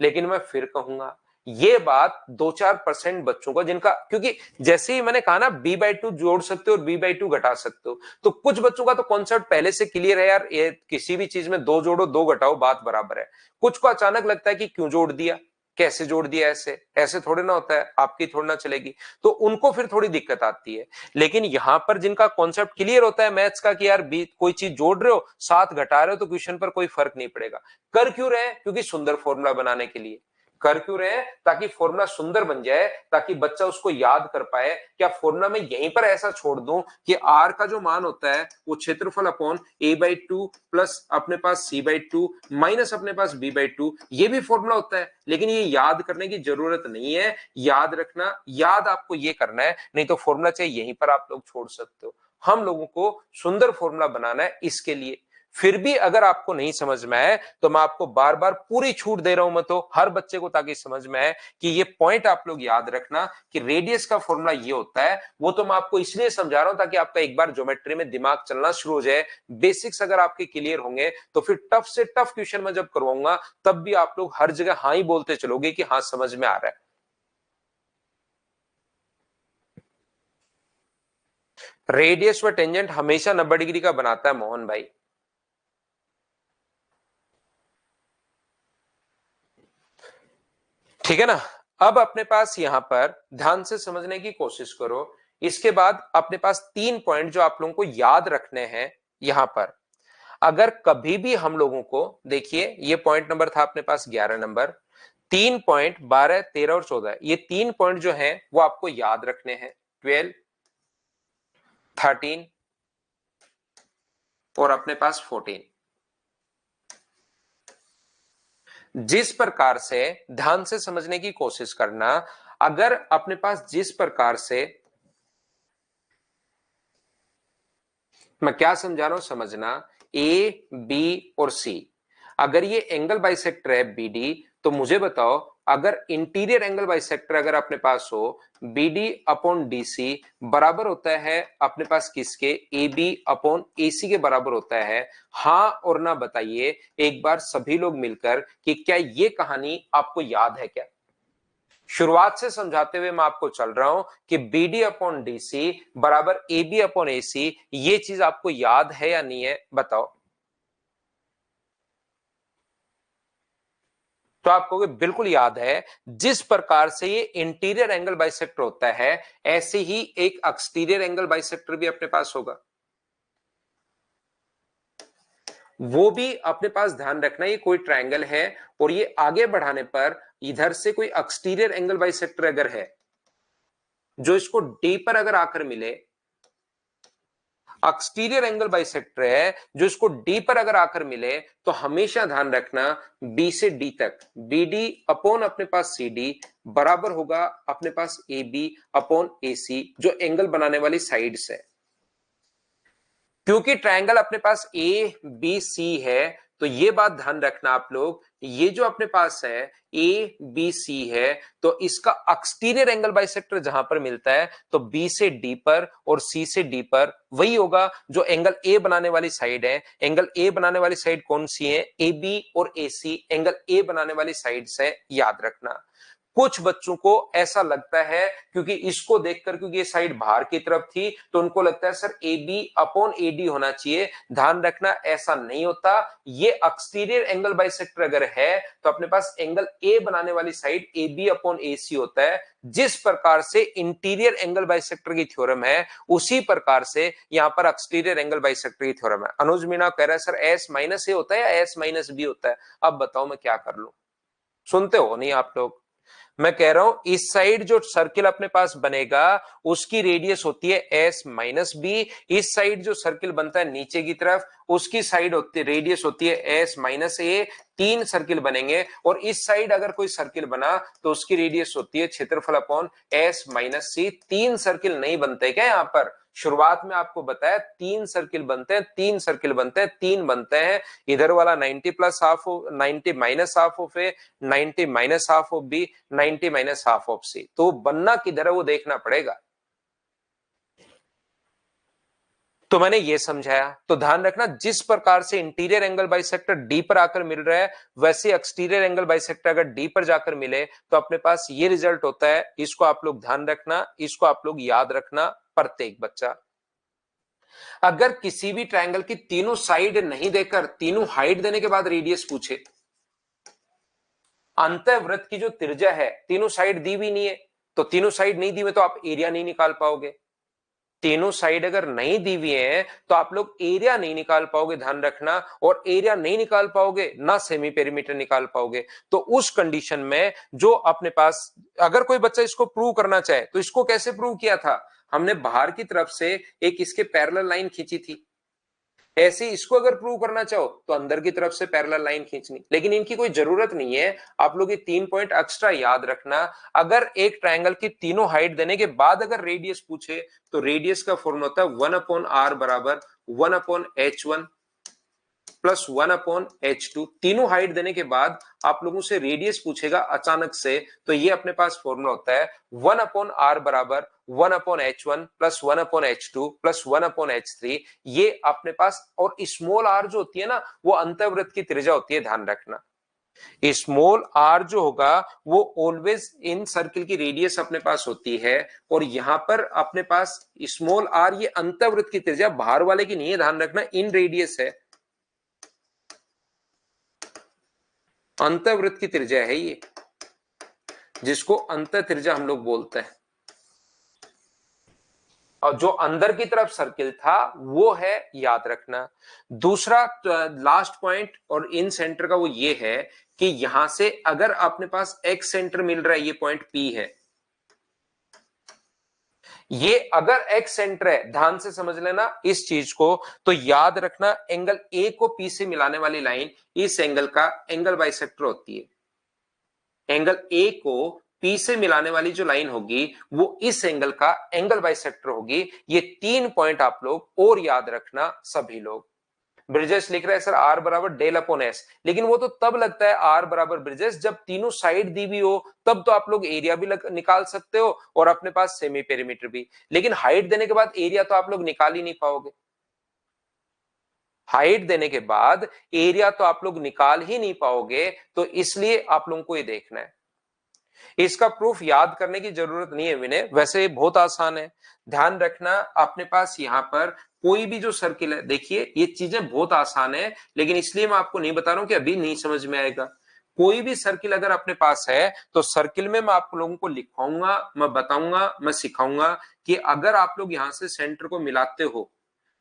लेकिन मैं फिर कहूंगा, ये बात 2-4% बच्चों को, जिनका, क्योंकि जैसे ही मैंने कहा ना b/2 जोड़ सकते हो और b/2 घटा सकते हो, तो कुछ बच्चों का तो कॉन्सेप्ट पहले से क्लियर है यार, ये किसी भी चीज में दो जोड़ो दो घटाओ बात बराबर है। कुछ को अचानक लगता है कि क्यों जोड़ दिया, कैसे जोड़ दिया, ऐसे ऐसे थोड़े ना होता है, आपकी थोड़ी ना चलेगी, तो उनको फिर थोड़ी दिक्कत आती है। लेकिन यहां पर जिनका कॉन्सेप्ट क्लियर होता है मैथ्स का कि यार बी कोई चीज जोड़ रहे हो साथ घटा रहे हो तो क्वेश्चन पर कोई फर्क नहीं पड़ेगा। कर क्यों रहे? क्योंकि सुंदर फॉर्मूला बनाने के लिए कर क्यों रहे हैं, ताकि फॉर्मूला सुंदर बन जाए, ताकि बच्चा उसको याद कर पाए। क्या फॉर्मूला में यहीं पर ऐसा छोड़ दूं कि आर का जो मान होता है वो क्षेत्रफल अपॉन a/2 प्लस अपने पास c/2 माइनस अपने पास b/2, ये भी फॉर्मूला होता है। लेकिन ये याद करने की जरूरत नहीं है, याद रखना, याद आपको ये करना है, नहीं तो फॉर्मूला चाहे यहीं पर आप लोग छोड़ सकते हो। हम लोगों को सुंदर फॉर्मूला बनाना है, इसके लिए फिर भी अगर आपको नहीं समझ में आए तो मैं आपको बार बार पूरी छूट दे रहा हूं, मैं तो हर बच्चे को, ताकि समझ में आए कि ये पॉइंट आप लोग याद रखना कि रेडियस का फॉर्मूला ये होता है। वो तो मैं आपको इसलिए समझा रहा हूं ताकि आपका एक बार ज्योमेट्री में दिमाग चलना शुरू हो जाए। बेसिक्स अगर आपके क्लियर होंगे तो फिर टफ से टफ क्वेश्चन में जब करवाऊंगा तब भी आप लोग हर जगह हाँ ही बोलते चलोगे कि हाँ समझ में आ रहा है। रेडियस व टेंजेंट हमेशा 90 डिग्री का बनाता है मोहन भाई। ठीक है ना? अब अपने पास यहां पर ध्यान से समझने की कोशिश करो। इसके बाद अपने पास 3 पॉइंट जो आप लोगों को याद रखने हैं यहां पर। अगर कभी भी हम लोगों को, देखिए ये पॉइंट नंबर था अपने पास 11 नंबर, 3 पॉइंट 12, 13 और 14, ये 3 पॉइंट जो है वो आपको याद रखने हैं, 12, 13 और अपने पास 14। जिस प्रकार से, ध्यान से समझने की कोशिश करना, अगर अपने पास जिस प्रकार से, मैं क्या समझा रहा हूं समझना, ए बी और सी, अगर ये एंगल बाइसेक्टर है बीडी, तो मुझे बताओ अगर इंटीरियर एंगल बाइसेक्टर अगर अपने पास हो BD अपॉन DC बराबर होता है अपने पास किसके, AB अपॉन AC के बराबर होता है, हाँ और ना बताइए एक बार सभी लोग मिलकर कि क्या ये कहानी आपको याद है क्या। शुरुआत से समझाते हुए मैं आपको चल रहा हूं कि BD अपॉन DC बराबर AB अपॉन AC, ये चीज आपको याद है या नहीं है बताओ। तो आप कहोगे बिल्कुल याद है। जिस प्रकार से ये इंटीरियर एंगल बाइसेक्टर होता है ऐसे ही एक एक्सटीरियर एंगल बाइसेक्टर भी अपने पास होगा, वो भी अपने पास ध्यान रखना। ये कोई ट्रायंगल है और ये आगे बढ़ाने पर इधर से कोई एक्सटीरियर एंगल बाइसेक्टर अगर है जो इसको डी पर अगर आकर मिले, एक्सटीरियर एंगल बाइसेक्टर है जो इसको डी पर अगर आकर मिले, तो हमेशा ध्यान रखना बी से डी तक BD अपॉन अपने पास CD बराबर होगा अपने पास AB अपॉन AC जो एंगल बनाने वाली साइड्स है। क्योंकि ट्रायंगल अपने पास ABC है तो ये बात ध्यान रखना आप लोग, ये जो अपने पास है ABC है तो इसका एक्सटीरियर एंगल बाइसेक्टर जहां पर मिलता है तो B से D पर और C से D पर वही होगा जो एंगल A बनाने वाली साइड है। एंगल A बनाने वाली साइड कौन सी है, AB और AC एंगल A बनाने वाली साइड से, याद रखना। कुछ बच्चों को ऐसा लगता है क्योंकि इसको देखकर, क्योंकि ये साइड बाहर की तरफ थी तो उनको लगता है सर AB अपॉन AD होना चाहिए। ध्यान रखना ऐसा नहीं होता। ये एक्सटीरियर एंगल बाइसेक्टर अगर है तो अपने पास एंगल A बनाने वाली साइड AB अपॉन AC होता है। जिस प्रकार से इंटीरियर एंगल बाइसेक्टर की थ्योरम है उसी प्रकार से यहां पर एक्सटीरियर एंगल बाइसेक्टर की थ्योरम है। अनुज मीना कह रहा है सर S माइनस A होता है या S माइनस B होता है, अब बताओ मैं क्या कर लूं। सुनते हो नहीं आप लोग, मैं कह रहा हूं इस साइड जो सर्किल अपने पास बनेगा उसकी रेडियस होती है S माइनस बी, इस साइड जो सर्किल बनता है नीचे की तरफ उसकी साइड होती है, रेडियस होती है S माइनस ए। तीन सर्किल बनेंगे और इस साइड अगर कोई सर्किल बना तो उसकी रेडियस होती है क्षेत्रफल अपॉन S माइनस सी। तीन सर्किल नहीं बनते क्या यहां पर, शुरुआत में आपको बताया तीन सर्किल बनते हैं, तीन सर्किल बनते हैं, तीन बनते हैं। इधर वाला 90 plus half, 90 minus half of A, 90 minus half of B, 90 minus half of C. तो बनना किधर है वो देखना पड़ेगा। तो मैंने ये समझाया, तो ध्यान रखना जिस प्रकार से इंटीरियर एंगल बाइसेक्टर डी पर आकर मिल रहा है वैसे एक्सटीरियर एंगल बाइसेक्टर अगर डी पर जाकर मिले तो अपने पास ये रिजल्ट होता है। इसको आप लोग ध्यान रखना, इसको आप लोग याद रखना प्रत्येक बच्चा। अगर किसी भी ट्रायंगल की तीनों साइड नहीं देकर तीनों हाइट देने के बाद रेडियस पूछे, अंतःवृत्त की जो त्रिज्या है तीनों साइड दी भी नहीं है, तो तीनों साइड नहीं दी हुई तो आप एरिया नहीं निकाल पाओगे। तीनों साइड अगर नहीं दी हुई है तो आप लोग एरिया नहीं निकाल पाओगे, ध्यान रखना। और एरिया नहीं निकाल पाओगे ना सेमी पेरीमीटर निकाल पाओगे। तो उस कंडीशन में जो अपने पास, अगर कोई बच्चा इसको प्रूव करना चाहे तो इसको कैसे प्रूव किया था, हमने बाहर की तरफ से एक इसके पैरेलल लाइन खींची थी। ऐसे इसको अगर प्रूव करना चाहो तो अंदर की तरफ से पैरेलल लाइन खींचनी, लेकिन इनकी कोई जरूरत नहीं है। आप लोग ये 3 पॉइंट एक्स्ट्रा याद रखना। अगर एक ट्रायंगल की तीनों हाइट देने के बाद अगर रेडियस पूछे तो रेडियस का फॉर्मूला होता है 1/r बराबर 1/h1 प्लस 1/h2। तीनों हाइट देने के बाद आप लोगों से रेडियस पूछेगा अचानक से, तो ये अपने पास फॉर्मूला होता है 1/r बराबर 1/h1 plus 1/h2 plus 1/h3। ये अपने पास, और स्मॉल r जो होती है ना वो अंतःवृत्त की त्रिज्या होती है, ध्यान रखना। स्मॉल r जो होगा वो ऑलवेज इन सर्किल की रेडियस अपने पास होती है, और यहां पर अपने पास स्मॉल r ये अंतःवृत्त की त्रिज्या बाहर वाले की नहीं है, ध्यान रखना, इन रेडियस है, अंतःवृत्त की त्रिज्या है ये, जिसको अंत त्रिज्या हम लोग बोलते हैं। और जो अंदर की तरफ सर्किल था वो है, याद रखना। दूसरा लास्ट पॉइंट और इन सेंटर का वो ये है कि यहां से अगर अपने पास एक्स सेंटर मिल रहा है, ये पॉइंट पी है, ये अगर एक्स सेंटर है, ध्यान से समझ लेना इस चीज को, तो याद रखना एंगल ए को पी से मिलाने वाली लाइन इस एंगल का एंगल बाइसेक्टर होती है। एंगल ए को पी से मिलाने वाली जो लाइन होगी वो इस एंगल का एंगल बाइसेक्टर होगी। ये 3 पॉइंट आप लोग और याद रखना सभी लोग। ब्रिजेस लिख रहा है सर आर बराबर डेल अपॉन एस, लेकिन वो तो तब लगता है आर बराबर ब्रिजेस जब तीनों साइड दी हुई हो, तब तो आप लोग एरिया भी निकाल सकते हो और अपने पास सेमी पेरीमीटर भी। लेकिन हाइट देने के बाद एरिया तो आप लोग निकाल ही नहीं पाओगे। हाइट देने के बाद एरिया तो आप लोग निकाल ही नहीं पाओगे, तो इसलिए आप लोगों को ये देखना है। इसका प्रूफ याद करने की जरूरत नहीं है विनय, वैसे बहुत आसान है। ध्यान रखना अपने पास यहां पर कोई भी जो सर्किल है, देखिए ये चीजें बहुत आसान है, लेकिन इसलिए मैं आपको नहीं बता रहा हूं कि अभी नहीं समझ में आएगा। कोई भी सर्किल अगर अपने पास है तो सर्किल में मैं आप लोगों को लिखवाऊंगा, मैं बताऊंगा, मैं सिखाऊंगा कि अगर आप लोग यहां से सेंटर को मिलाते हो,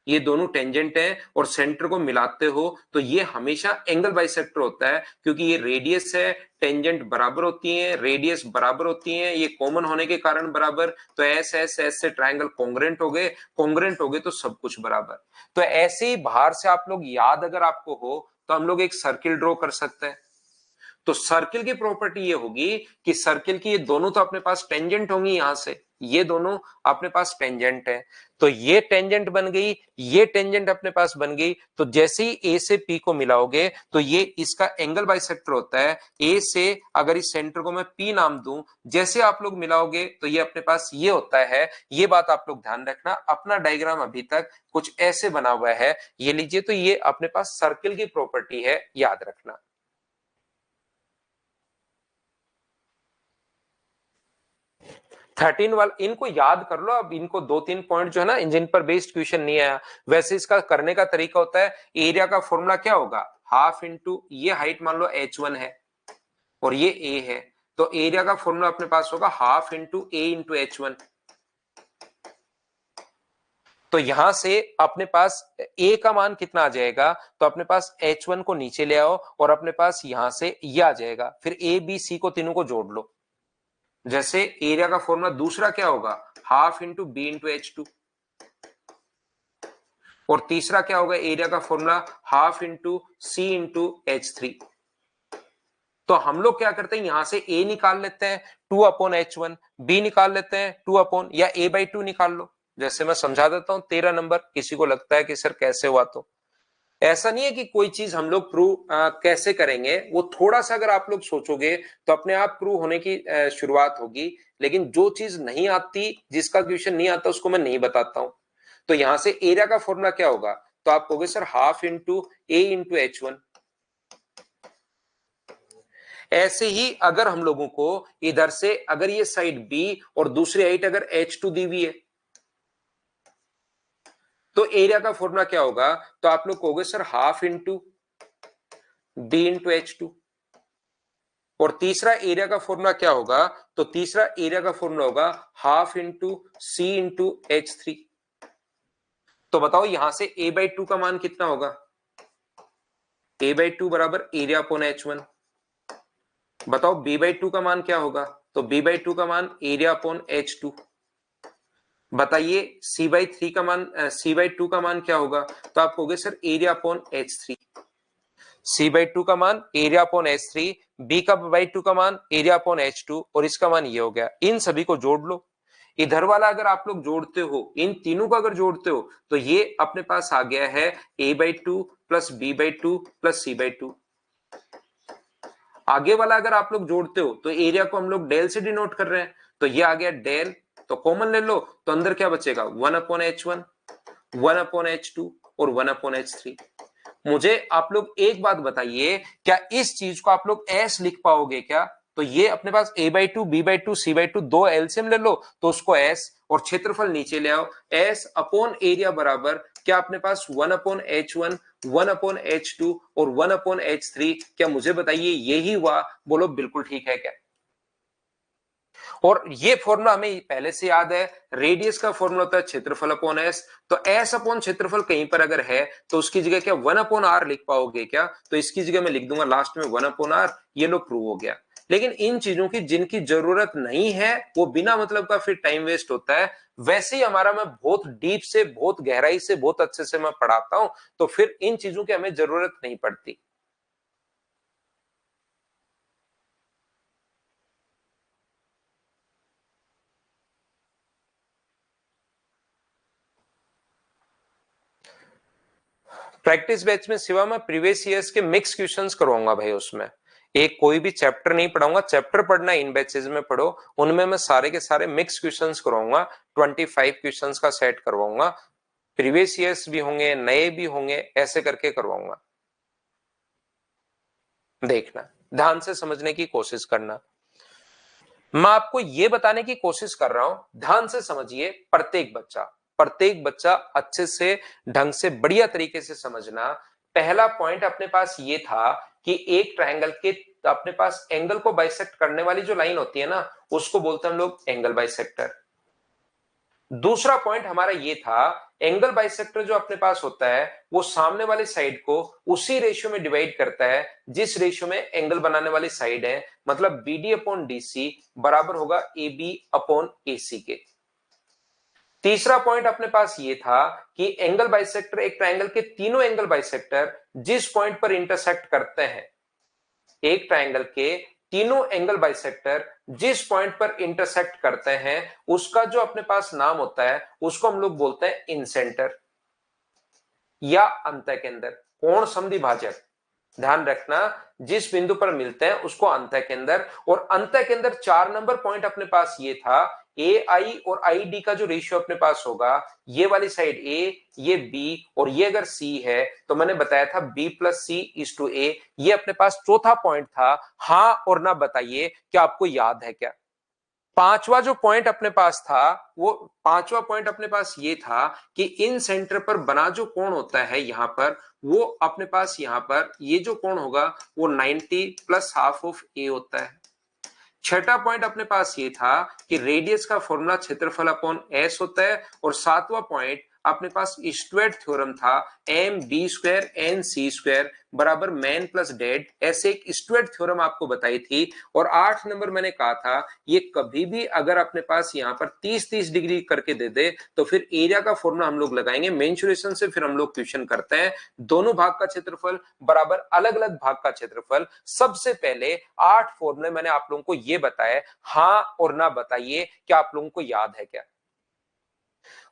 ये दोनों टेंजेंट है और सेंटर को मिलाते हो, तो ये हमेशा एंगल बाइसेक्टर होता है, क्योंकि ये रेडियस है, टेंजेंट बराबर होती हैं, रेडियस बराबर होती हैं, ये कॉमन होने के कारण बराबर, तो एस एस एस से ट्रायंगल कॉन्ग्रेंट हो गए तो सब कुछ बराबर। तो ऐसे ही बाहर से आप लोग याद अगर आपको हो तो हम लोग एक सर्किल ड्रॉ कर सकते हैं। तो सर्किल की प्रॉपर्टी ये होगी कि सर्किल की ये दोनों तो अपने पास टेंजेंट होंगी, यहां से ये दोनों अपने पास टेंजेंट है, तो ये टेंजेंट बन गई, ये टेंजेंट अपने पास बन गई, तो जैसे ही ए से पी को मिलाओगे तो ये इसका एंगल बाइसेक्टर होता है। ए से अगर इस सेंटर को मैं पी नाम दूं, जैसे आप लोग मिलाओगे तो ये अपने पास ये होता है। ये बात आप लोग ध्यान रखना, अपना डायग्राम अभी तक कुछ ऐसे बना हुआ है, ये लीजिए, तो ये अपने पास सर्किल की प्रॉपर्टी है, याद रखना। 13 वाला इनको याद कर लो, अब इनको 2-3 पॉइंट जो है ना, जिन पर बेस्ड क्वेश्चन नहीं आया, वैसे इसका करने का तरीका होता है, एरिया का फॉर्मूला क्या होगा, हाफ इंटू ये हाइट मान लो h1 है और ये a है, तो एरिया का फॉर्मूला अपने पास होगा half into a into h1। तो यहां से अपने पास a का मान कितना आ जाएगा, तो अपने पास h1 को नीचे ले आओ और अपने पास यहां से ये आ जाएगा, फिर a b c को तीनों को जोड़ लो। जैसे एरिया का फॉर्मूला दूसरा क्या होगा, half into B into h2, और तीसरा क्या होगा एरिया का formula, half into C into h3। तो हम लोग क्या करते हैं, यहां से a निकाल लेते हैं 2/h1, b निकाल लेते हैं 2 या a/2 निकाल लो। जैसे मैं समझा देता हूं 13 नंबर, किसी को लगता है कि सर कैसे हुआ, तो ऐसा नहीं है कि कोई चीज हम लोग प्रूव कैसे करेंगे, वो थोड़ा सा अगर आप लोग सोचोगे तो अपने आप प्रूव होने की शुरुआत होगी। लेकिन जो चीज नहीं आती, जिसका क्वेश्चन नहीं आता, उसको मैं नहीं बताता हूं। तो यहां से एरिया का फॉर्मूला क्या होगा, तो आप कहोगे sir half into A into h1। ऐसे ही अगर हम लोगों को इधर से अगर ये साइड बी और दूसरी हाइट अगर h2 दी हुई है, तो एरिया का फॉर्मूला क्या होगा, तो आप लोग कहोगे sir half into B into h2। और तीसरा एरिया का फॉर्मूला क्या होगा, तो तीसरा एरिया का फॉर्मूला होगा half into C into h3। तो बताओ यहां से a/2 का मान कितना होगा, a/2 बराबर एरिया अपॉन h1। बताओ b/2 का मान क्या होगा, तो b/2 का मान एरिया अपॉन h2। बताइए c/3 का मान, c/2 का मान क्या होगा, तो आप कहोगे sir area upon h3। c/2 का मान एरिया अपॉन h3, b का बाई 2 का मान एरिया अपॉन h2, और इसका मान ये हो गया। इन सभी को जोड़ लो। इधर वाला अगर आप लोग जोड़ते हो, इन तीनों को अगर जोड़ते हो, तो ये अपने पास आ गया है a/2 plus b/2 plus c/2। आगे वाला अगर आप लोग जोड़ते हो तो एरिया को हम लोग डेल से डिनोट कर रहे हैं, तो ये आ गया डेल, तो कॉमन ले लो, तो अंदर क्या बचेगा 1/h1, 1/h2 और 1/h3। मुझे आप लोग एक बात बताइए, क्या इस चीज को आप लोग एस लिख पाओगे क्या, तो ये अपने पास a/2 b/2 c/2 दो एलसीएम ले लो तो उसको एस, और क्षेत्रफल नीचे ले आओ, एस अपॉन एरिया बराबर क्या अपने पास 1/h1, 1/h2 और 1/h3। क्या मुझे बताइए यही हुआ, बोलो बिल्कुल ठीक है क्या। और ये फॉर्मूला हमें पहले से याद है, रेडियस का फॉर्मूला होता है क्षेत्रफल अपॉन एस, तो एस अपॉन क्षेत्रफल कहीं पर अगर है तो उसकी जगह क्या 1/r लिख पाओगे क्या, तो इसकी जगह मैं लिख दूंगा लास्ट में 1/r। ये लो प्रूव हो गया। लेकिन इन चीजों की जिनकी जरूरत नहीं है, वो बिना मतलब का फिर टाइम वेस्ट होता है। वैसे ही हमारा, मैं बहुत डीप से, बहुत गहराई से, बहुत अच्छे से मैं पढ़ाता हूं, तो फिर इन चीजों की हमें जरूरत नहीं पड़ती। प्रैक्टिस बैच में सिवा मैं प्रीवियस ईयर्स के मिक्स क्वेश्चंस करवाऊंगा भाई। उसमें एक कोई भी चैप्टर नहीं पढ़ाऊंगा, चैप्टर पढ़ना इन बैचेस में पढ़ो, उनमें मैं सारे के सारे मिक्स क्वेश्चंस करवाऊंगा। 25 क्वेश्चंस का सेट करवाऊंगा, प्रीवियस ईयर्स भी होंगे, नए भी होंगे, ऐसे करके करवाऊंगा। देखना, ध्यान से समझने की कोशिश करना। मैं आपको यह बताने की कोशिश कर रहा हूं, ध्यान से समझिए। प्रत्येक बच्चा अच्छे से, ढंग से, बढ़िया तरीके से समझना। पहला पॉइंट अपने पास ये था कि एक ट्रायंगल के अपने पास एंगल को बाइसेक्ट करने वाली जो लाइन होती है ना, उसको बोलते हैं हम लोग एंगल बाइसेक्टर। दूसरा पॉइंट हमारा ये था, एंगल बाइसेक्टर जो अपने पास होता है वो सामने वाली साइड को उसी रेशियो में डिवाइड करता है जिस रेशियो में एंगल बनाने वाली साइड है, मतलब बीडी अपॉन डीसी बराबर होगा AB अपॉन AC के। तीसरा पॉइंट अपने पास ये था कि एंगल बाइसेक्टर, एक ट्रायंगल के तीनों एंगल बाइसेक्टर जिस पॉइंट पर इंटरसेक्ट करते हैं, एक ट्रायंगल के तीनों एंगल बाइसेक्टर जिस पॉइंट पर इंटरसेक्ट करते हैं उसका जो अपने पास नाम होता है उसको हम लोग बोलते हैं इनसेंटर या अंतःकेंद्र, कोण समद्विभाजक। ध्यान रखना, जिस बिंदु पर मिलते हैं उसको अंतःकेंद्र। और अंतःकेंद्र 4 नंबर पॉइंट अपने पास ये था, ए आई और आई डी का जो रेशियो अपने पास होगा, ये वाली साइड ए, ये बी और ये अगर सी है तो मैंने बताया था B plus C is two A. ये अपने पास चौथा पॉइंट था। हाँ और ना बताइए, क्या आपको याद है क्या? पांचवा जो पॉइंट अपने पास था, वो पांचवा पॉइंट अपने पास ये था कि इन सेंटर पर बना जो कोण होता है यहां पर, वो अपने पास यहां पर ये जो कोण होगा वो 90 प्लस हाफ ऑफ ए होता है। छठा पॉइंट अपने पास ये था कि रेडियस का फॉर्मूला क्षेत्रफल अपॉन एस होता है। और सातवां पॉइंट अपने पास स्क्वायर थ्योरम था, M B square N C square बराबर मैन प्लस डेड, ऐसे एक स्क्वायर थ्योरम आपको बताई थी। और 8 नंबर मैंने कहा था, ये कभी भी अगर अपने पास यहाँ पर 30-30 डिग्री करके दे दे तो फिर एरिया का फॉर्मूला हम लोग लगाएंगे मेंसुरेशन से, फिर हम लोग क्वेश्चन करते हैं दोनों भाग का क्षेत्रफल बराबर अलग अलग भाग का क्षेत्रफल। सबसे पहले 8 फॉर्मूले मैंने आप लोगों को ये बताया, हाँ और ना बताइए, क्या आप लोगों को याद है क्या?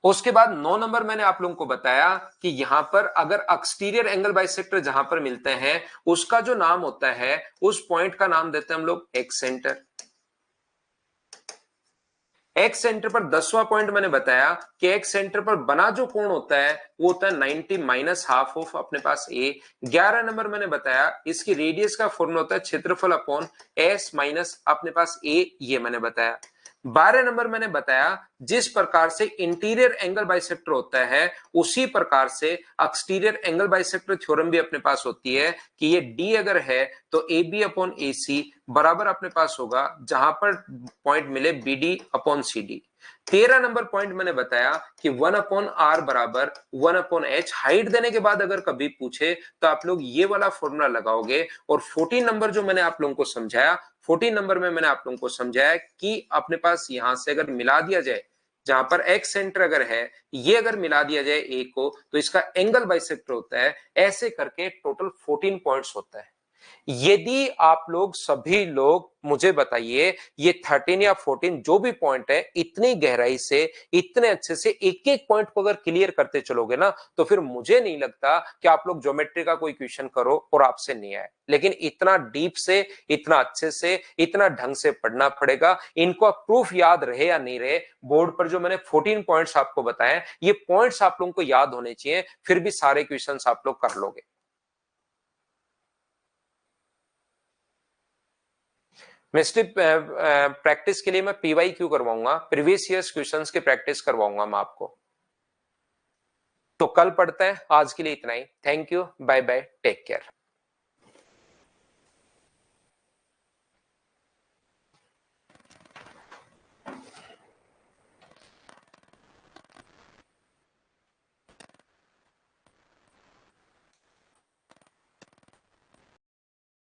उसके बाद 9 नंबर मैंने आप लोगों को बताया कि यहां पर अगर एक्सटीरियर एंगल बाइसेक्टर जहां पर मिलते हैं उसका जो नाम होता है, उस पॉइंट का नाम देते हैं हम लोग एक्स सेंटर। एक्स सेंटर पर 10वां पॉइंट मैंने बताया कि एक्स सेंटर पर बना जो कोण होता है वो होता है 90 माइनस हाफ ऑफ अपने पास ए। 11 नंबर मैंने बताया इसकी रेडियस का फॉर्मूला होता है क्षेत्रफल अपॉन एस माइनस अपने पास ए, ये मैंने बताया। 12 नंबर मैंने बताया जिस प्रकार से इंटीरियर एंगल बाइसेक्टर होता है उसी प्रकार से एक्सटीरियर एंगल बाइसेक्टर थ्योरम भी अपने पास होती है कि ये डी अगर है तो ए बी अपॉन ए सी बराबर अपने पास होगा जहां पर पॉइंट मिले B D upon C D. 13 number point मैंने बताया कि 1 अपॉन आर बराबर 1 अपॉन एच। हाइट देने के बाद अगर कभी पूछे तो आप लोग ये वाला फॉर्मूला लगाओगे। और 14 नंबर जो मैंने आप लोगों को समझाया, 14 नंबर में मैंने आप लोगों को समझाया कि अपने पास यहां से अगर मिला दिया जाए, जहां पर एक्स सेंटर अगर है, ये अगर मिला दिया जाए ए को तो इसका एंगल बाइसेक्टर होता है। ऐसे करके टोटल 14 पॉइंट्स होता है। यदि आप लोग सभी लोग मुझे बताइए, ये 13 या 14 जो भी पॉइंट है इतनी गहराई से, इतने अच्छे से एक एक पॉइंट को अगर क्लियर करते चलोगे ना, तो फिर मुझे नहीं लगता कि आप लोग ज्योमेट्री का कोई क्वेश्चन करो और आपसे नहीं आए। लेकिन इतना डीप से, इतना अच्छे से, इतना ढंग से पढ़ना पड़ेगा। इनको प्रूफ याद रहे या नहीं रहे, बोर्ड पर जो मैंने 14 पॉइंट्स आपको बताए, ये पॉइंट्स आप लोगों को याद होने चाहिए, फिर भी सारे क्वेश्चन आप लोग कर लोगे। मैं स्टिप प्रैक्टिस के लिए मैं PYQ करवाऊंगा, प्रीवियस ईयर्स क्वेश्चंस के प्रैक्टिस करवाऊंगा मैं आपको। तो कल पढ़ते हैं, आज के लिए इतना ही। Thank you, bye bye, take care.